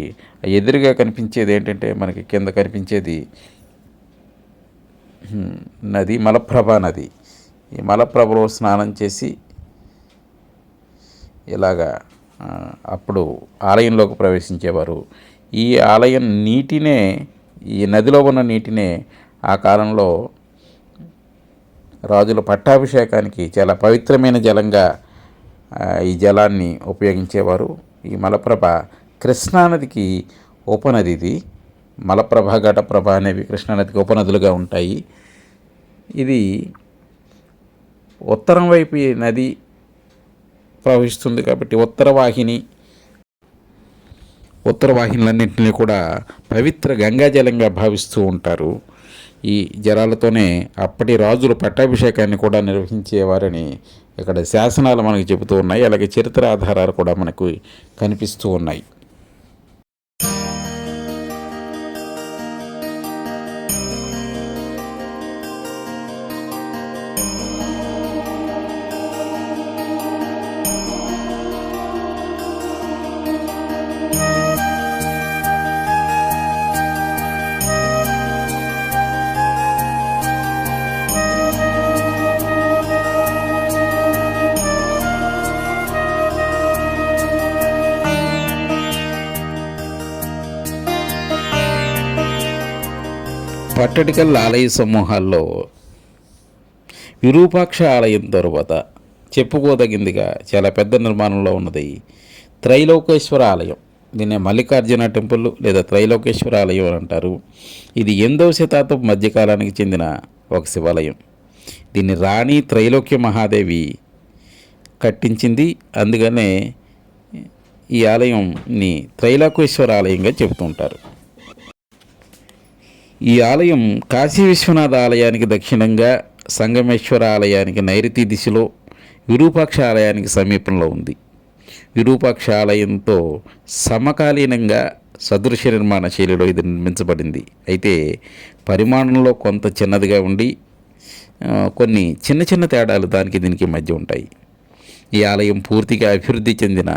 ఎదురుగా కనిపించేది ఏంటంటే, మనకి కింద కనిపించేది నది, మలప్రభా నది. ఈ మలప్రభలో స్నానం చేసి ఇలాగా అప్పుడు ఆలయంలోకి ప్రవేశించేవారు. ఈ ఆలయం నీటినే, ఈ నదిలో ఉన్న నీటినే ఆ కాలంలో రాజుల పట్టాభిషేకానికి చాలా పవిత్రమైన జలంగా ఈ జలాన్ని ఉపయోగించేవారు. ఈ మలప్రభ కృష్ణానదికి ఉపనది. ఇది మలప్రభ, ఘటప్రభ అనేవి కృష్ణానదికి ఉపనదులుగా ఉంటాయి. ఇది ఉత్తరం వైపు ఈ నది ప్రవహిస్తుంది కాబట్టి ఉత్తరవాహినులన్నింటినీ కూడా పవిత్ర గంగాజలంగా భావిస్తూ ఉంటారు. ఈ జలాలతోనే అప్పటి రాజులు పట్టాభిషేకాన్ని కూడా నిర్వహించేవారని ఇక్కడ శాసనాలు మనకు చెబుతూ ఉన్నాయి. అలాగే చరిత్ర ఆధారాలు కూడా మనకు కనిపిస్తూ ఉన్నాయి. పట్టడికల్ ఆలయ సమూహాల్లో విరూపాక్ష ఆలయం తరువాత చెప్పుకోదగిందిగా చాలా పెద్ద నిర్మాణంలో ఉన్నది త్రైలోకేశ్వర ఆలయం. దీన్ని మల్లికార్జున టెంపుల్ లేదా త్రైలోకేశ్వర ఆలయం అని అంటారు. ఇది 8వ శతాబ్దపు మధ్యకాలానికి చెందిన ఒక శివాలయం. దీన్ని రాణి త్రైలోక్య మహాదేవి కట్టించింది. అందుకనే ఈ ఆలయంని త్రైలోకేశ్వర ఆలయంగా చెబుతుంటారు. ఈ ఆలయం కాశీ విశ్వనాథ ఆలయానికి దక్షిణంగా, సంగమేశ్వర ఆలయానికి నైరుతి దిశలో, విరూపాక్ష ఆలయానికి సమీపంలో ఉంది. విరూపాక్ష ఆలయంతో సమకాలీనంగా సదృశ్య నిర్మాణ శైలిలో ఇది నిర్మించబడింది. అయితే పరిమాణంలో కొంత చిన్నదిగా ఉండి కొన్ని చిన్న చిన్న తేడాలు దీనికి మధ్య ఉంటాయి. ఈ ఆలయం పూర్తిగా అభివృద్ధి చెందిన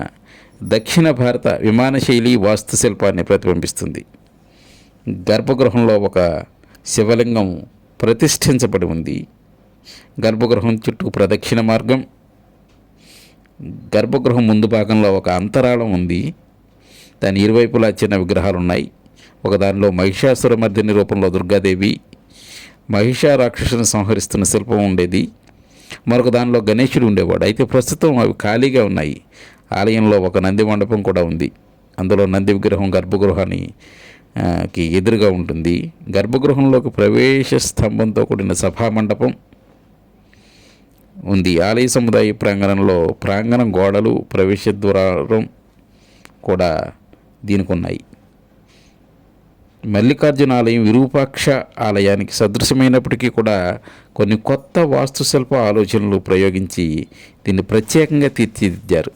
దక్షిణ భారత విమాన శైలి వాస్తుశిల్పాన్ని ప్రతిబింబిస్తుంది. గర్భగృహంలో ఒక శివలింగం ప్రతిష్ఠించబడి ఉంది. గర్భగృహం చుట్టూ ప్రదక్షిణ మార్గం, గర్భగృహం ముందు భాగంలో ఒక అంతరాళం ఉంది. దాని ఇరువైపులా చిన్న విగ్రహాలు ఉన్నాయి. ఒకదానిలో మహిషాసురమర్దిని రూపంలో దుర్గాదేవి, మహిషారాక్షసుని సంహరిస్తున్న శిల్పం ఉండేది. మరొక దానిలో గణేశుడు ఉండేవాడు. అయితే ప్రస్తుతం అవి ఖాళీగా ఉన్నాయి. ఆలయంలో ఒక నంది మండపం కూడా ఉంది. అందులో నంది విగ్రహం గర్భగృహానికి ఎదురుగా ఉంటుంది. గర్భగృహంలోకి ప్రవేశ స్తంభంతో కూడిన సభామండపం ఉంది. ఆలయ సముదాయ ప్రాంగణంలో ప్రాంగణం గోడలు, ప్రవేశ ద్వారం కూడా దీనికి ఉన్నాయి. మల్లికార్జున ఆలయం విరూపాక్ష ఆలయానికి సదృశమైనప్పటికీ కూడా కొన్ని కొత్త వాస్తుశిల్ప ఆలోచనలు ప్రయోగించి దీన్ని ప్రత్యేకంగా తీర్చిదిద్దారు.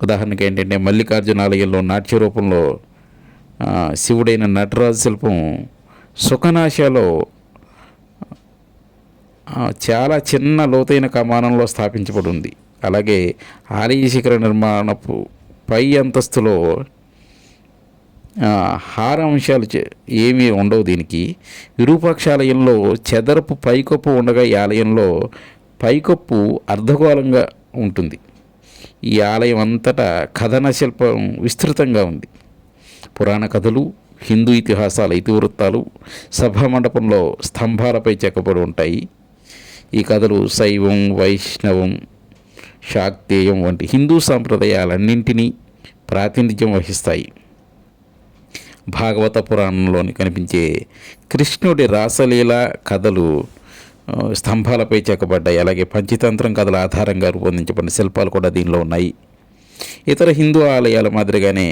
ఉదాహరణకి ఏంటంటే, మల్లికార్జున ఆలయంలో నాట్య రూపంలో శివుడైన నటరాజు శిల్పం సుఖనాశలో చాలా చిన్న లోతైన కమానంలో స్థాపించబడి ఉంది. అలాగే ఆలయ శిఖర నిర్మాణపు పై అంతస్తులో హార అంశాలు ఏమీ ఉండవు. దీనికి విరూపాక్షాలయంలో చదరపు పైకప్పు ఉండగా ఈ ఆలయంలో పైకప్పు అర్ధగోళంగా ఉంటుంది. ఈ ఆలయం అంతటా కథన శిల్పం విస్తృతంగా ఉంది. పురాణ కథలు, హిందూ ఇతిహాసాల ఇతివృత్తాలు సభామండపంలో స్తంభాలపై చెక్కబడి ఉంటాయి. ఈ కథలు శైవం, వైష్ణవం, శాక్తేయం వంటి హిందూ సాంప్రదాయాలన్నింటినీ ప్రాతినిధ్యం వహిస్తాయి. భాగవత పురాణంలోని కనిపించే కృష్ణుడి రాసలీల కథలు స్తంభాలపై చెక్కబడ్డాయి. అలాగే పంచతంత్రం కథల ఆధారంగా రూపొందించబడిన శిల్పాలు కూడా దీనిలో ఉన్నాయి. ఇతర హిందూ ఆలయాల మాదిరిగానే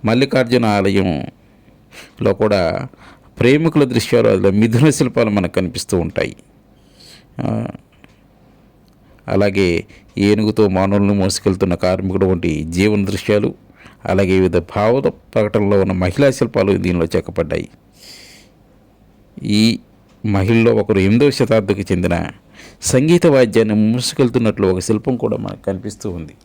మల్లికార్జున ఆలయంలో కూడా ప్రేమికుల దృశ్యాలు, అందులో మిథున శిల్పాలు మనకు కనిపిస్తూ ఉంటాయి. అలాగే ఏనుగుతో మానవులను మోసుకెళ్తున్న కార్మికుడు వంటి జీవన దృశ్యాలు, అలాగే వివిధ భావ ప్రకటనలో ఉన్న మహిళా శిల్పాలు దీనిలో చెక్కబడ్డాయి. ఈ మహిళలో ఒకరు 8వ శతాబ్దికి చెందిన సంగీత వాద్యాన్ని మోసుకెళ్తున్నట్లు ఒక శిల్పం కూడా మనకు కనిపిస్తూ ఉంది.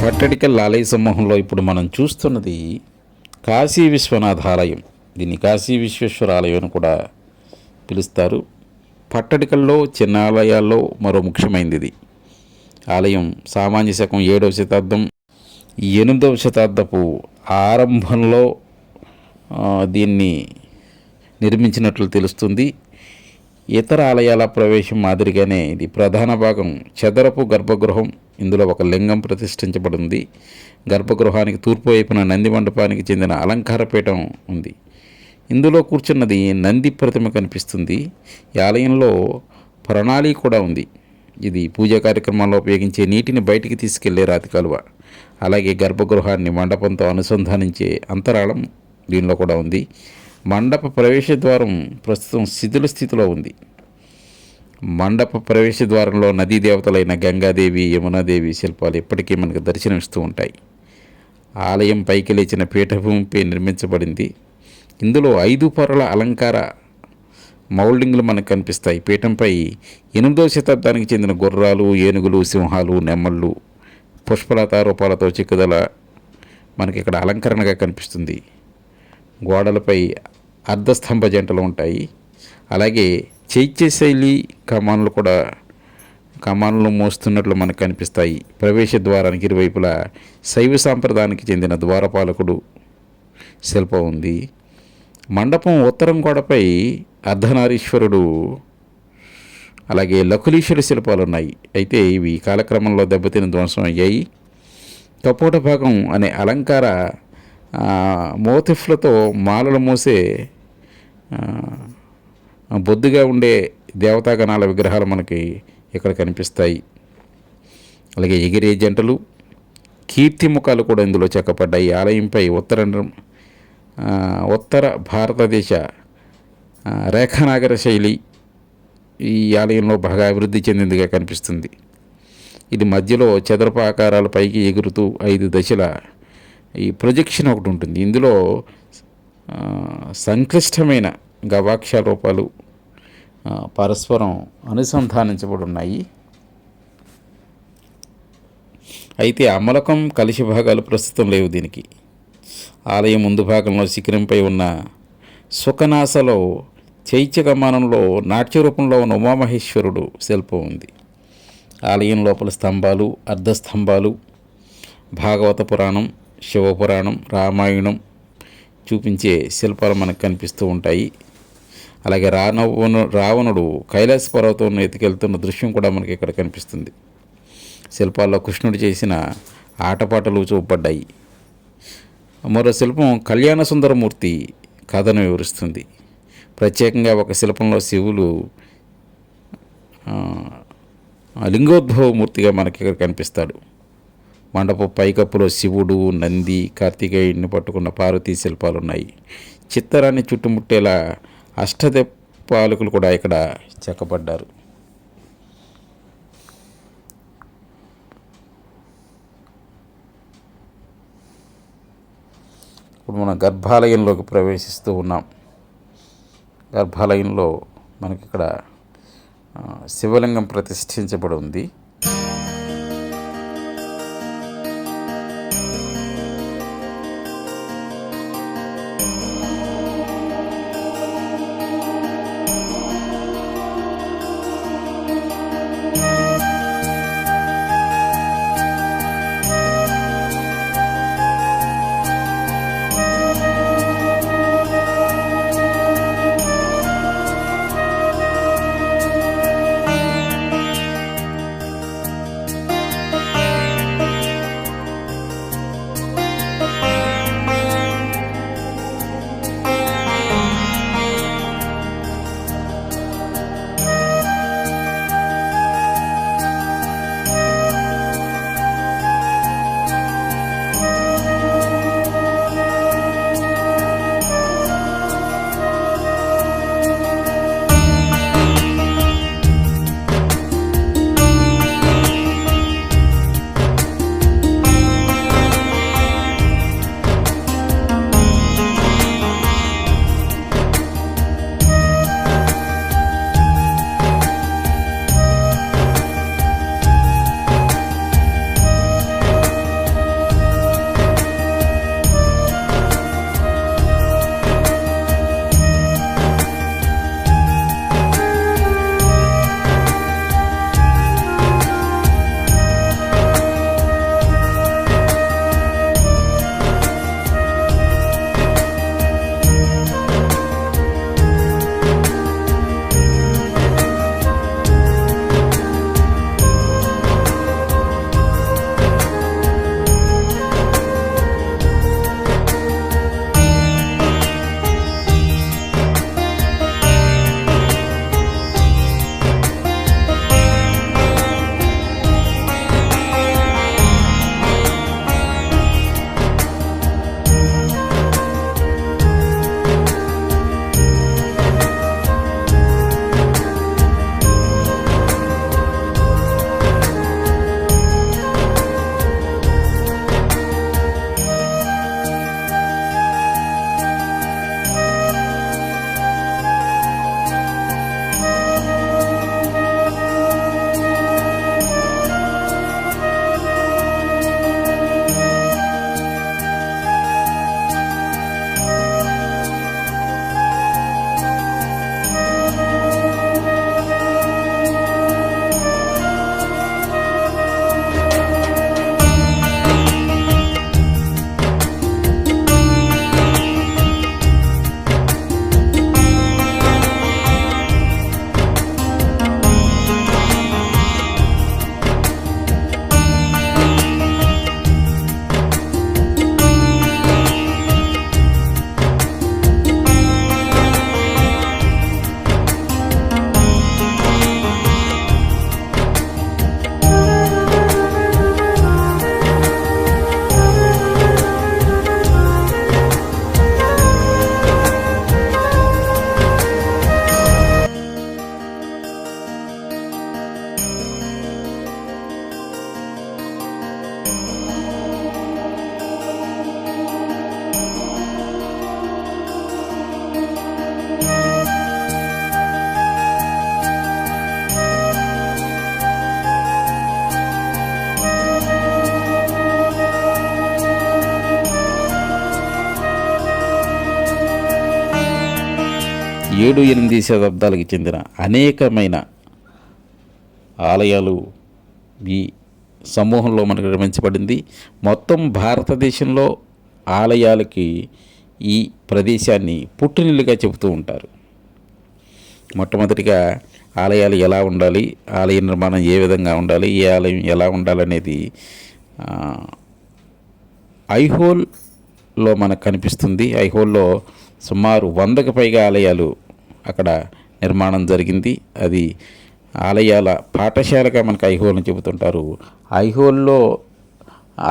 పట్టడికల్ ఆలయ సమూహంలో ఇప్పుడు మనం చూస్తున్నది కాశీ విశ్వనాథ ఆలయం. దీన్ని కాశీ విశ్వేశ్వర ఆలయం అని కూడా పిలుస్తారు. పట్టడికల్లో చిన్న ఆలయాల్లో మరో ముఖ్యమైనది ఇది. ఆలయం సామాన్య శకం 7వ శతాబ్దం 8వ శతాబ్దపు ఆరంభంలో దీన్ని నిర్మించినట్లు తెలుస్తుంది. ఇతర ఆలయాల ప్రవేశం మాదిరిగానే ఇది ప్రధాన భాగం చదరపు గర్భగృహం. ఇందులో ఒక లింగం ప్రతిష్ఠించబడింది. గర్భగృహానికి తూర్పు వైపున నంది మండపానికి చెందిన అలంకార పీఠం ఉంది. ఇందులో కూర్చున్నది నంది ప్రతిమ కనిపిస్తుంది. ఈ ఆలయంలో ప్రణాళి కూడా ఉంది. ఇది పూజా కార్యక్రమాల్లో ఉపయోగించే నీటిని బయటికి తీసుకెళ్లే రాతి కాలువ. అలాగే గర్భగృహాన్ని మండపంతో అనుసంధానించే అంతరాళం దీనిలో కూడా ఉంది. మండప ప్రవేశ ద్వారం ప్రస్తుతం శిథిల స్థితిలో ఉంది. మండప ప్రవేశ ద్వారంలో నదీ దేవతలైన గంగాదేవి, యమునాదేవి శిల్పాలు ఇప్పటికీ మనకు దర్శనమిస్తూ ఉంటాయి. ఆలయం పైకి లేచిన పీఠభూమిపై నిర్మించబడింది. ఇందులో 5 పొరల అలంకార మౌల్డింగ్లు మనకు కనిపిస్తాయి. పీఠంపై 8వ శతాబ్దానికి చెందిన గుర్రాలు, ఏనుగులు, సింహాలు, నెమళ్ళు, పుష్పలతారూపాలతో చిక్కుదల మనకి ఇక్కడ అలంకరణగా కనిపిస్తుంది. గోడలపై అర్ధస్తంభ జంటలు ఉంటాయి. అలాగే చైత్య శైలి కమానులు మోస్తున్నట్లు మనకు కనిపిస్తాయి. ప్రవేశ ద్వారానికి ఇరువైపులా శైవ సాంప్రదాయానికి చెందిన ద్వారపాలకుడు శిల్పం ఉంది. మండపం ఉత్తరం గోడపై అర్ధనారీశ్వరుడు అలాగే లకులీశ్వరి శిల్పాలు ఉన్నాయి. అయితే ఇవి కాలక్రమంలో దెబ్బతిని ధ్వంసం అయ్యాయి. కపోట భాగం అనే అలంకార మోతిఫ్లతో మాలలు మోసే బొద్దుగా ఉండే దేవతాగణాల విగ్రహాలు మనకి ఇక్కడ కనిపిస్తాయి. అలాగే ఎగిరే జంటలు, కీర్తి ముఖాలు కూడా ఇందులో చెక్కపడ్డాయి. ఆలయంపై ఉత్తర భారతదేశ రేఖానాగర శైలి ఈ ఆలయంలో బాగా అభివృద్ధి చెందిందిగా కనిపిస్తుంది. ఇది మధ్యలో చదరపు ఆకారాల పైకి ఎగురుతూ 5 దశల ఈ ప్రొజెక్షన్ ఒకటి ఉంటుంది. ఇందులో సంక్లిష్టమైన గవాక్ష రూపాలు పరస్పరం అనుసంధానించబడి ఉన్నాయి. అయితే అమలకం కలిసి భాగాలు ప్రస్తుతం లేవు దీనికి. ఆలయం ముందు భాగంలో శిఖరంపై ఉన్న సుఖనాసలో చైత్య కమానంలో నాట్య రూపంలో ఉన్న ఉమామహేశ్వరుడు శిల్పం ఉంది. ఆలయం లోపల స్తంభాలు, అర్ధస్తంభాలు భాగవత పురాణం, శివపురాణం, రామాయణం చూపించే శిల్పాలు మనకు కనిపిస్తూ ఉంటాయి. అలాగే రావణుడు కైలాస పర్వతం ఎత్తుకెళ్తున్న దృశ్యం కూడా మనకి ఇక్కడ కనిపిస్తుంది. శిల్పాల్లో కృష్ణుడు చేసిన ఆటపాటలు చూపబడ్డాయి. మరో శిల్పం కళ్యాణ సుందరమూర్తి కథను వివరిస్తుంది. ప్రత్యేకంగా ఒక శిల్పంలో శివులు లింగోద్భవమూర్తిగా మనకి ఇక్కడ కనిపిస్తాడు. మండపం పైకప్పులో శివుడు, నంది, కార్తికేయుడిని పట్టుకున్న పార్వతీ శిల్పాలు ఉన్నాయి. చిత్తరాన్ని చుట్టుముట్టేలా అష్టదిక్పాలకులు కూడా ఇక్కడ చెక్కబడ్డారు. ఇప్పుడు మనం గర్భాలయంలోకి ప్రవేశిస్తూ ఉన్నాం. గర్భాలయంలో మనకి ఇక్కడ శివలింగం ప్రతిష్ఠించబడి ఉంది. 7-8 శతాబ్దాలకు చెందిన అనేకమైన ఆలయాలు ఈ సమూహంలో మనకు నిర్మించబడింది. మొత్తం భారతదేశంలో ఆలయాలకి ఈ ప్రదేశాన్ని పుట్టినిల్లుగా చెబుతూ ఉంటారు. మొట్టమొదటిగా ఆలయాలు ఎలా ఉండాలి, ఆలయ నిర్మాణం ఏ విధంగా ఉండాలి, ఏ ఆలయం ఎలా ఉండాలనేది ఐహోల్లో మనకు కనిపిస్తుంది. ఐహోల్లో సుమారు 100కి పైగా ఆలయాలు అక్కడ నిర్మాణం జరిగింది. అది ఆలయాల పాఠశాలగా మనకు ఐహోల్ని చెబుతుంటారు. ఐహోల్లో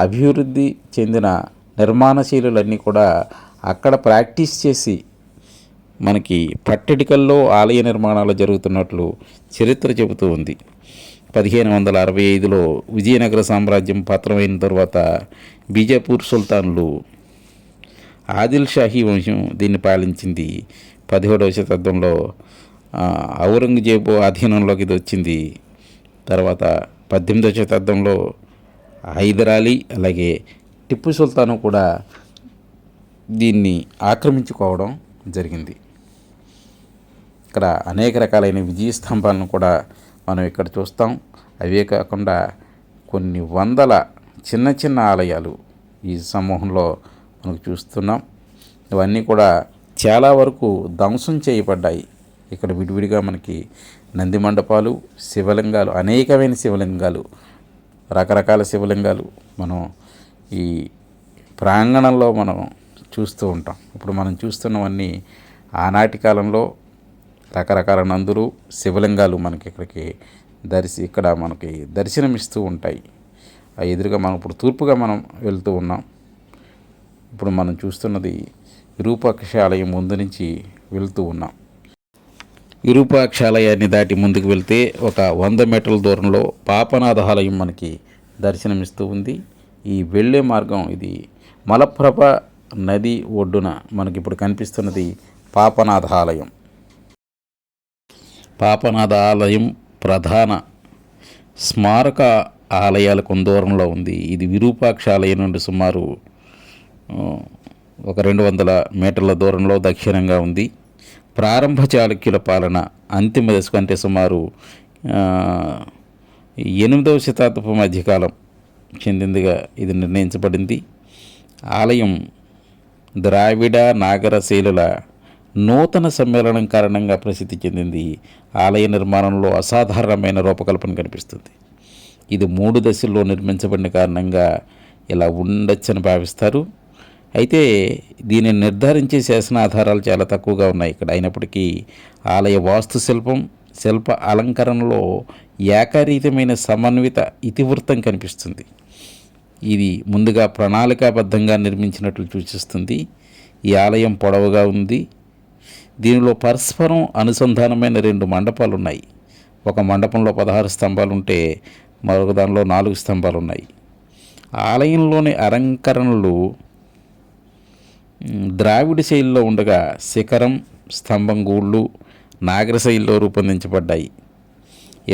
అభివృద్ధి చెందిన నిర్మాణశీలులన్నీ కూడా అక్కడ ప్రాక్టీస్ చేసి మనకి పట్టడికల్లో ఆలయ నిర్మాణాలు జరుగుతున్నట్లు చరిత్ర చెబుతూ ఉంది. 1565లో విజయనగర సామ్రాజ్యం పతనమైన తర్వాత బీజాపూర్ సుల్తాన్లు ఆదిల్ షాహీ వంశం దీన్ని పాలించింది. 17వ శతాబ్దంలో ఔరంగజేబు ఆధీనంలోకి ఇది వచ్చింది. తర్వాత 18వ శతాబ్దంలో హైదర్ అలీ అలాగే టిప్పు సుల్తాను కూడా దీన్ని ఆక్రమించుకోవడం జరిగింది. ఇక్కడ అనేక రకాలైన విజయ స్తంభాలను కూడా మనం ఇక్కడ చూస్తాం. అవే కాకుండా కొన్ని వందల చిన్న చిన్న ఆలయాలు ఈ సమూహంలో మనకు చూస్తున్నాం. ఇవన్నీ కూడా చాలా వరకు ధ్వంసం చేయబడ్డాయి. ఇక్కడ విడివిడిగా మనకి నంది మండపాలు, శివలింగాలు, అనేకమైన శివలింగాలు, రకరకాల శివలింగాలు మనం ఈ ప్రాంగణంలో మనం చూస్తూ ఉంటాం. ఇప్పుడు మనం చూస్తున్నవన్నీ ఆనాటి కాలంలో రకరకాల నందులు, శివలింగాలు మనకి ఇక్కడ మనకి దర్శనమిస్తూ ఉంటాయి. ఆ ఎదురుగా మనం ఇప్పుడు తూర్పుగా మనం వెళ్తూ ఉన్నాం. ఇప్పుడు మనం చూస్తున్నది విరూపాక్షాలయం ముందు నుంచి వెళ్తూ ఉన్నాం. విరూపాక్షాలయాన్ని దాటి ముందుకు వెళ్తే ఒక 100 మీటర్ల దూరంలో పాపనాథ ఆలయం మనకి దర్శనమిస్తూ ఉంది. ఈ వెళ్ళే మార్గం ఇది మలప్రభ నది ఒడ్డున మనకి ఇప్పుడు కనిపిస్తున్నది పాపనాథ ఆలయం. పాపనాథ ఆలయం ప్రధాన స్మారక ఆలయాలకు దూరంలో ఉంది. ఇది విరూపాక్ష ఆలయం నుండి సుమారు ఒక 200 మీటర్ల దూరంలో దక్షిణంగా ఉంది. ప్రారంభ చాళుక్యుల పాలన అంతిమ దశకు అంటే సుమారు 8వ శతాబ్దపు మధ్యకాలం చెందిందిగా ఇది నిర్ణయించబడింది. ఆలయం ద్రావిడ నాగర శైలుల నూతన సమ్మేళనం కారణంగా ప్రసిద్ధి చెందింది. ఆలయ నిర్మాణంలో అసాధారణమైన రూపకల్పన కనిపిస్తుంది. ఇది 3 దశల్లో నిర్మించబడిన కారణంగా ఇలా ఉండొచ్చని భావిస్తారు. అయితే దీనిని నిర్ధారించే శాసనాధారాలు చాలా తక్కువగా ఉన్నాయి ఇక్కడ. అయినప్పటికీ ఆలయ వాస్తుశిల్పం, శిల్ప అలంకరణలో ఏకరీతమైన సమన్విత ఇతివృత్తం కనిపిస్తుంది. ఇది ముందుగా ప్రణాళికాబద్ధంగా నిర్మించినట్లు సూచిస్తుంది. ఈ ఆలయం పొడవుగా ఉంది. దీనిలో పరస్పరం అనుసంధానమైన 2 మండపాలు ఉన్నాయి. ఒక మండపంలో 16 స్తంభాలు ఉంటే మరొక దానిలో 4 స్తంభాలు ఉన్నాయి. ఆలయంలోని అలంకరణలు ద్రావిడ శైలిలో ఉండగా శిఖరం, స్తంభం గూళ్ళు నాగర శైలిలో రూపొందించబడ్డాయి.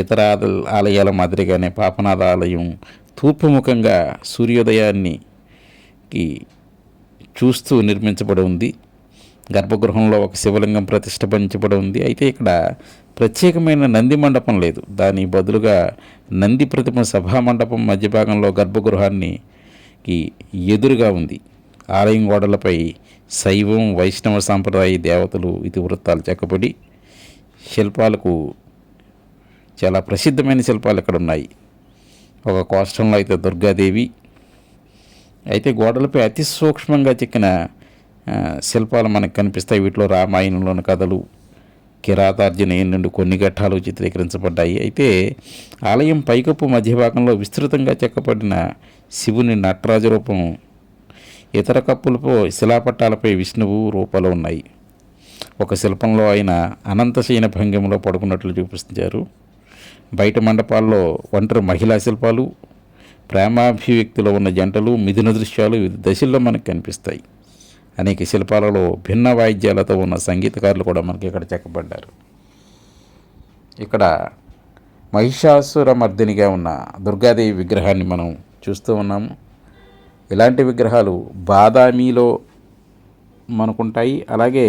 ఇతర ఆలయాల మాదిరిగానే పాపనాథ ఆలయం తూర్పుముఖంగా సూర్యోదయాన్ని చూస్తూ నిర్మించబడి ఉంది. గర్భగృహంలో ఒక శివలింగం ప్రతిష్ఠించబడి ఉంది. అయితే ఇక్కడ ప్రత్యేకమైన నంది మండపం లేదు. దాని బదులుగా నంది ప్రతిమ సభా మండపం మధ్య భాగంలో గర్భగృహానికి ఎదురుగా ఉంది. ఆలయం గోడలపై శైవం, వైష్ణవ సాంప్రదాయ దేవతలు ఇతివృత్తాలు చెక్కబడి శిల్పాలకు చాలా ప్రసిద్ధమైన శిల్పాలు ఇక్కడ ఉన్నాయి. ఒక కోష్టంలో అయితే దుర్గాదేవి, అయితే గోడలపై అతి సూక్ష్మంగా చెక్కిన శిల్పాలు మనకు కనిపిస్తాయి. వీటిలో రామాయణంలోని కథలు, కిరాతార్జునీయం నుండి కొన్ని ఘట్టాలు చిత్రీకరించబడ్డాయి. అయితే ఆలయం పైకప్పు మధ్య భాగంలో విస్తృతంగా చెక్కబడిన శివుని నటరాజు రూపం, ఇతర కప్పులపై శిలాపట్టాలపై విష్ణువు రూపాలు ఉన్నాయి. ఒక శిల్పంలో ఆయన అనంతశయన భంగిమలో పడుకున్నట్లు చూపించారు. బయట మండపాల్లో ఒంటరి మహిళా శిల్పాలు, ప్రేమాభివ్యక్తిలో ఉన్న జంటలు, మిథున దృశ్యాలు వివిధ దశల్లో మనకు కనిపిస్తాయి. అనేక శిల్పాలలో భిన్న వాయిద్యాలతో ఉన్న సంగీతకారులు కూడా మనకి ఇక్కడ చెక్కబడ్డారు. ఇక్కడ మహిషాసురమర్దినిగా ఉన్న దుర్గాదేవి విగ్రహాన్ని మనం చూస్తూ ఉన్నాము. ఇలాంటి విగ్రహాలు బాదామీలో మనకుంటాయి. అలాగే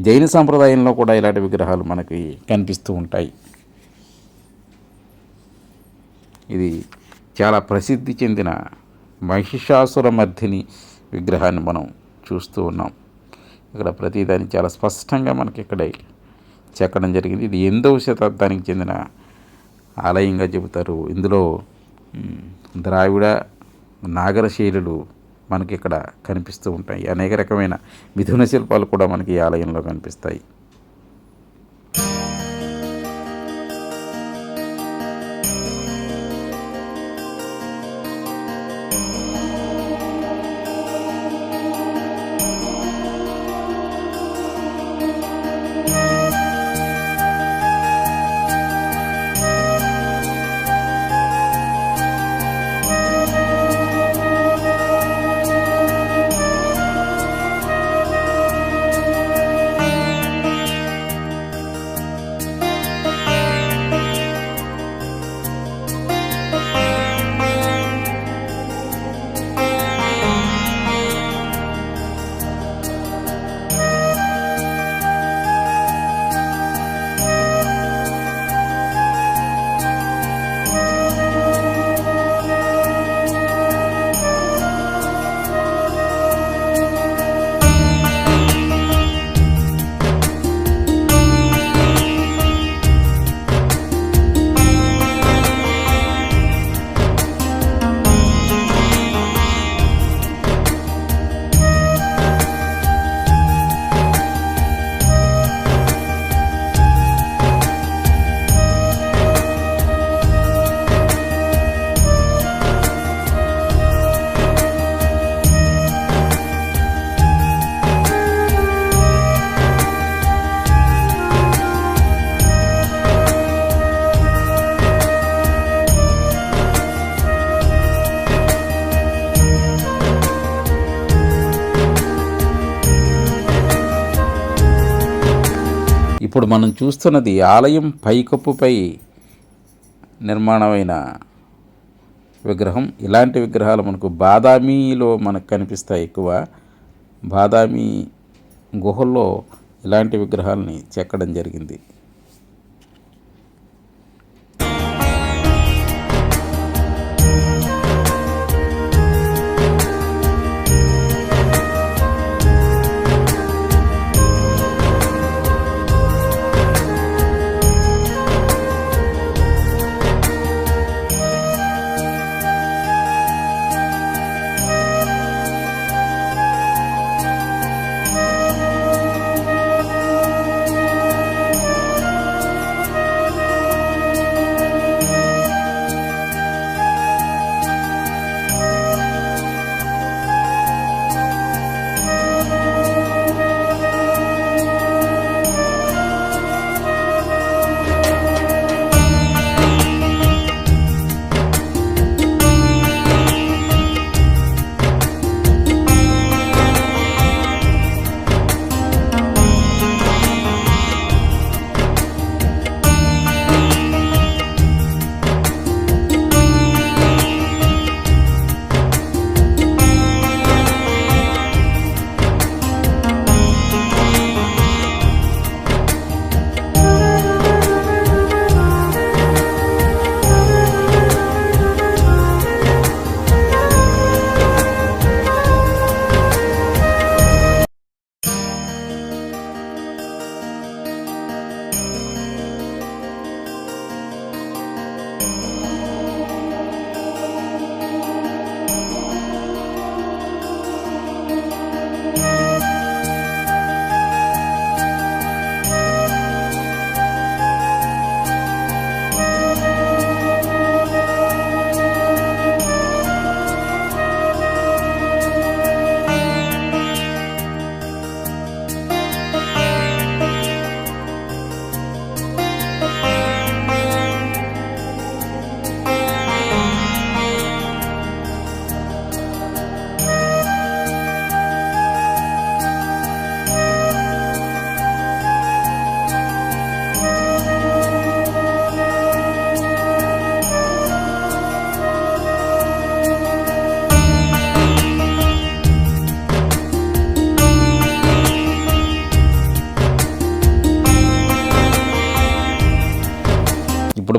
జైన సాంప్రదాయంలో కూడా ఇలాంటి విగ్రహాలు మనకి కనిపిస్తూ ఉంటాయి. ఇది చాలా ప్రసిద్ధి చెందిన మహిషాసుర మర్దిని విగ్రహాన్ని మనం చూస్తూ ఉన్నాం. ఇక్కడ ప్రతిదాన్ని చాలా స్పష్టంగా మనకి ఇక్కడే చెక్కడం జరిగింది. ఇది 8వ శతాబ్దానికి చెందిన ఆలయంగా చెబుతారు. ఇందులో ద్రావిడ నాగర శైలులు మనకి ఇక్కడ కనిపిస్తూ ఉంటాయి. అనేక రకమైన మిథున శిల్పాలు కూడా మనకి ఈ ఆలయంలో కనిపిస్తాయి. ఇప్పుడు మనం చూస్తున్నది ఆలయం పైకప్పుపై నిర్మాణమైన విగ్రహం. ఇలాంటి విగ్రహాలు మనకు బాదామిలో మనకు కనిపిస్తాయి ఎక్కువ. బాదామి గుహల్లో ఇలాంటి విగ్రహాలని చెక్కడం జరిగింది.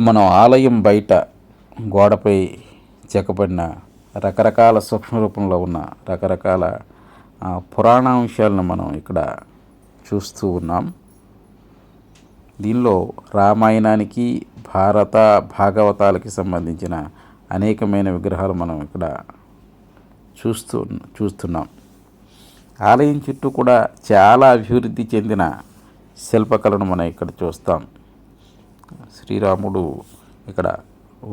మనం ఆలయం బయట గోడపై చెక్కబడిన రకరకాల సూక్ష్మ రూపంలో ఉన్న రకరకాల పురాణాంశాలను మనం ఇక్కడ చూస్తూ ఉన్నాం. దీనిలో రామాయణానికి భాగవతాలకి సంబంధించిన అనేకమైన విగ్రహాలు మనం ఇక్కడ చూస్తున్నాం. ఆలయం చుట్టూ కూడా చాలా అభివృద్ధి చెందిన శిల్పకళను మనం ఇక్కడ చూస్తాం. శ్రీరాముడు ఇక్కడ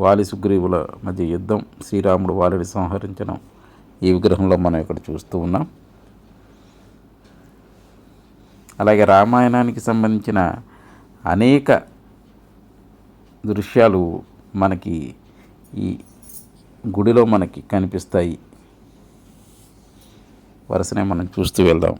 వాలి సుగ్రీవుల మధ్య యుద్ధం, శ్రీరాముడు వాలిని సంహరించడం ఈ విగ్రహంలో మనం ఇక్కడ చూస్తూ ఉన్నాం. అలాగే రామాయణానికి సంబంధించిన అనేక దృశ్యాలు మనకి ఈ గుడిలో మనకి కనిపిస్తాయి. వరుసనే మనం చూస్తూ వెళ్దాం.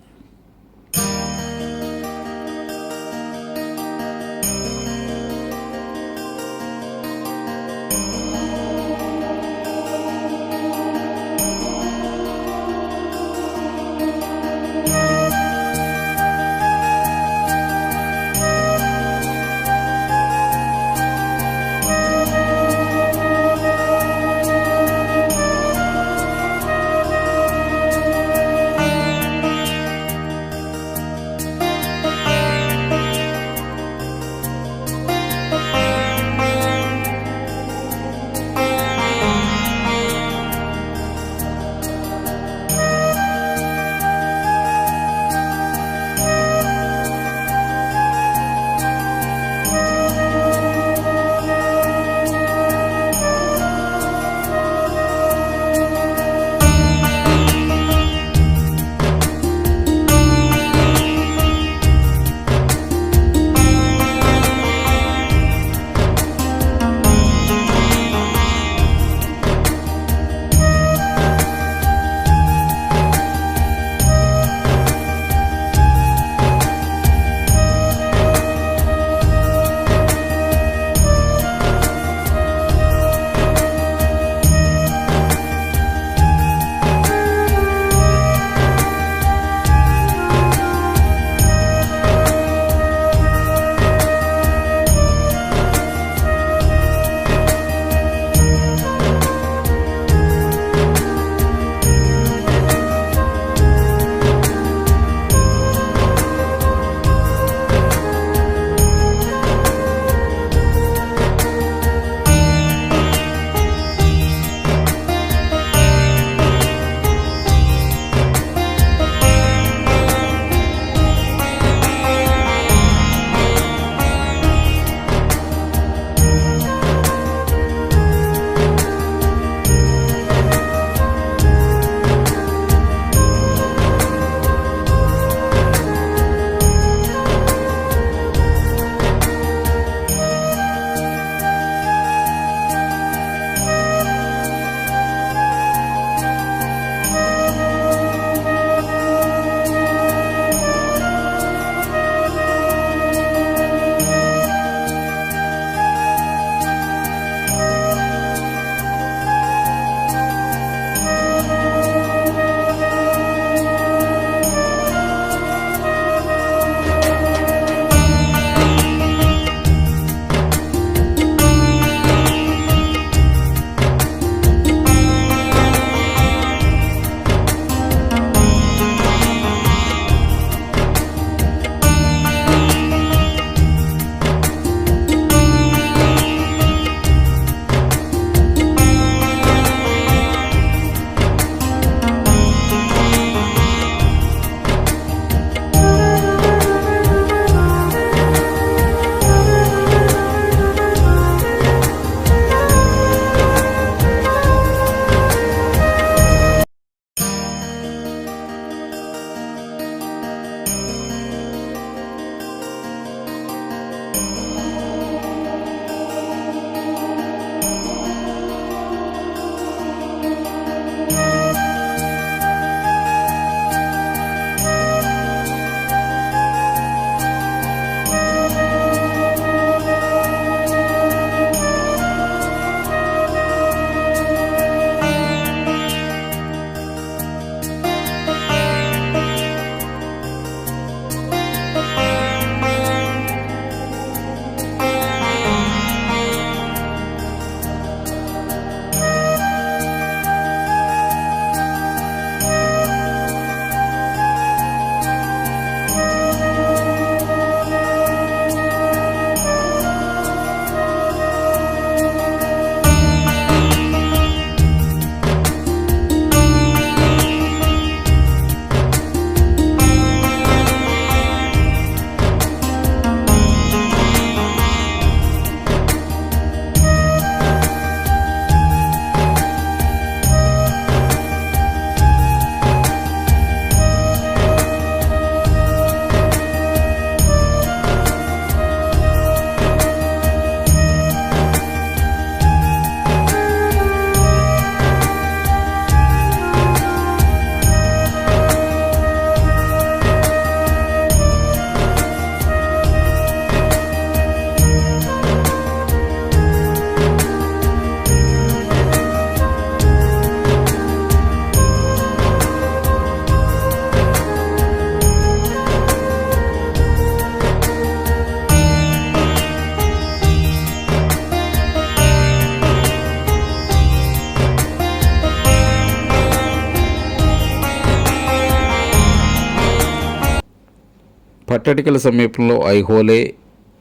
పట్టడికల సమీపంలో ఐహోలే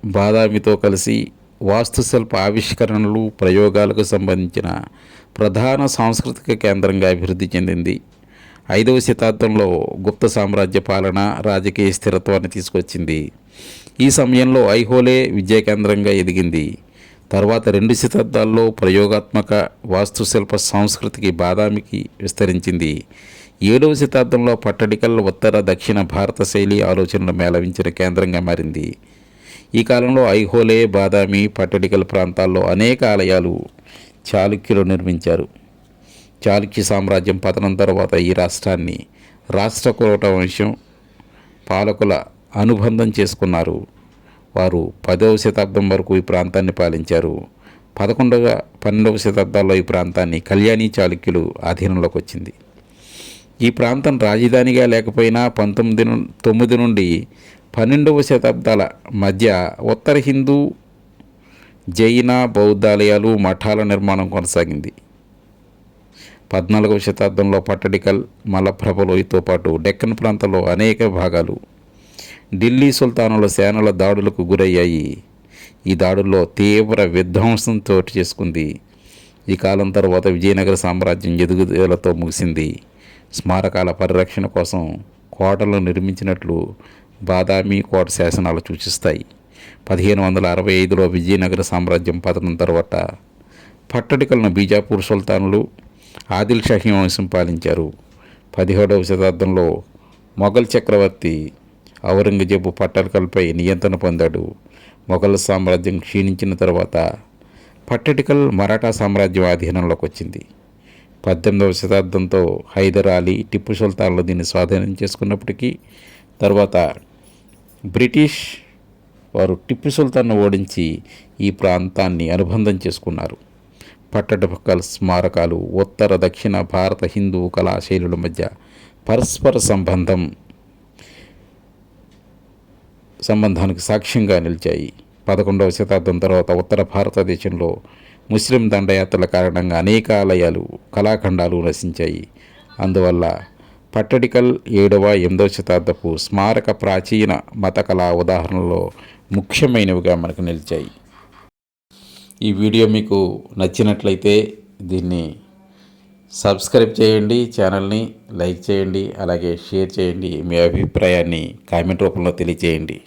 బాదామితో కలిసి వాస్తుశిల్ప ఆవిష్కరణలు ప్రయోగాలకు సంబంధించిన ప్రధాన సాంస్కృతిక కేంద్రంగా అభివృద్ధి చెందింది. 5వ శతాబ్దంలో గుప్త సామ్రాజ్య పాలన రాజకీయ స్థిరత్వాన్ని తీసుకొచ్చింది. ఈ సమయంలో ఐహోలే విద్యా కేంద్రంగా ఎదిగింది. తర్వాత 2 శతాబ్దాల్లో ప్రయోగాత్మక వాస్తుశిల్ప సంస్కృతికి బాదామికి విస్తరించింది. 7వ శతాబ్దంలో పట్టడికల్ ఉత్తర దక్షిణ భారత శైలి ఆలోచనలు మేళవించిన కేంద్రంగా మారింది. ఈ కాలంలో ఐహోలే బాదామి పట్టడికల్ ప్రాంతాల్లో అనేక ఆలయాలు చాళుక్యులు నిర్మించారు. చాళుక్య సామ్రాజ్యం పతనం తర్వాత ఈ రాష్ట్రాన్ని రాష్ట్రకూట వంశం పాలకుల అనుబంధం చేసుకున్నారు. వారు 10వ శతాబ్దం వరకు ఈ ప్రాంతాన్ని పాలించారు. 11వ 12వ శతాబ్దాల్లో ఈ ప్రాంతాన్ని కళ్యాణి చాళుక్యులు ఆధీనంలోకి వచ్చింది. ఈ ప్రాంతం రాజధానిగా లేకపోయినా 1909 నుండి 12వ శతాబ్దాల మధ్య ఉత్తర హిందూ జైన బౌద్ధాలయాలు మఠాల నిర్మాణం కొనసాగింది. 14వ శతాబ్దంలో పట్టడికల్ మలప్రభ లోయతో పాటు డెక్కన్ ప్రాంతంలో అనేక భాగాలు ఢిల్లీ సుల్తానుల సేనల దాడులకు గురయ్యాయి. ఈ దాడుల్లో తీవ్ర విధ్వంసం చోటు చేసుకుంది. ఈ కాలం తర్వాత విజయనగర సామ్రాజ్యం ఎదుగుదలతో ముగిసింది. స్మారకాల పరిరక్షణ కోసం కోటలు నిర్మించినట్లు బాదామి కోట శాసనాలు సూచిస్తాయి. 1565లో విజయనగర సామ్రాజ్యం పతనం తర్వాత పట్టడికలను బీజాపూర్ సుల్తానులు ఆదిల్ షాహీ వంశం పాలించారు. 17వ శతాబ్దంలో మొఘల్ చక్రవర్తి ఔరంగజేబు పట్టడికల్పై నియంత్రణ పొందాడు. మొఘల్ సామ్రాజ్యం క్షీణించిన తర్వాత పట్టడికల్ మరాఠా సామ్రాజ్యం ఆధీనంలోకి వచ్చింది. 18వ శతాబ్దంతో హైదర్ అలీ టిప్పు సుల్తాన్లు దీన్ని స్వాధీనం చేసుకున్నప్పటికీ తర్వాత బ్రిటిష్ వారు టిప్పు సుల్తాన్ను ఓడించి ఈ ప్రాంతాన్ని అనుబంధం చేసుకున్నారు. పట్టడకల్ స్మారకాలు ఉత్తర దక్షిణ భారత హిందూ కళా శైలుల మధ్య పరస్పర సంబంధానికి సాక్ష్యంగా నిలిచాయి. 11వ శతాబ్దం తర్వాత ఉత్తర భారతదేశంలో ముస్లిం దండయాత్రల కారణంగా అనేక ఆలయాలు కళాఖండాలు నశించాయి. అందువల్ల పట్టడికల్ 7వ 8వ శతాబ్దపు స్మారక ప్రాచీన మత కళా ఉదాహరణలో ముఖ్యమైనవిగా మనకు నిలిచాయి. ఈ వీడియో మీకు నచ్చినట్లయితే దీన్ని సబ్స్క్రైబ్ చేయండి, ఛానల్ని లైక్ చేయండి, అలాగే షేర్ చేయండి. మీ అభిప్రాయాన్ని కామెంట్ రూపంలో తెలియజేయండి.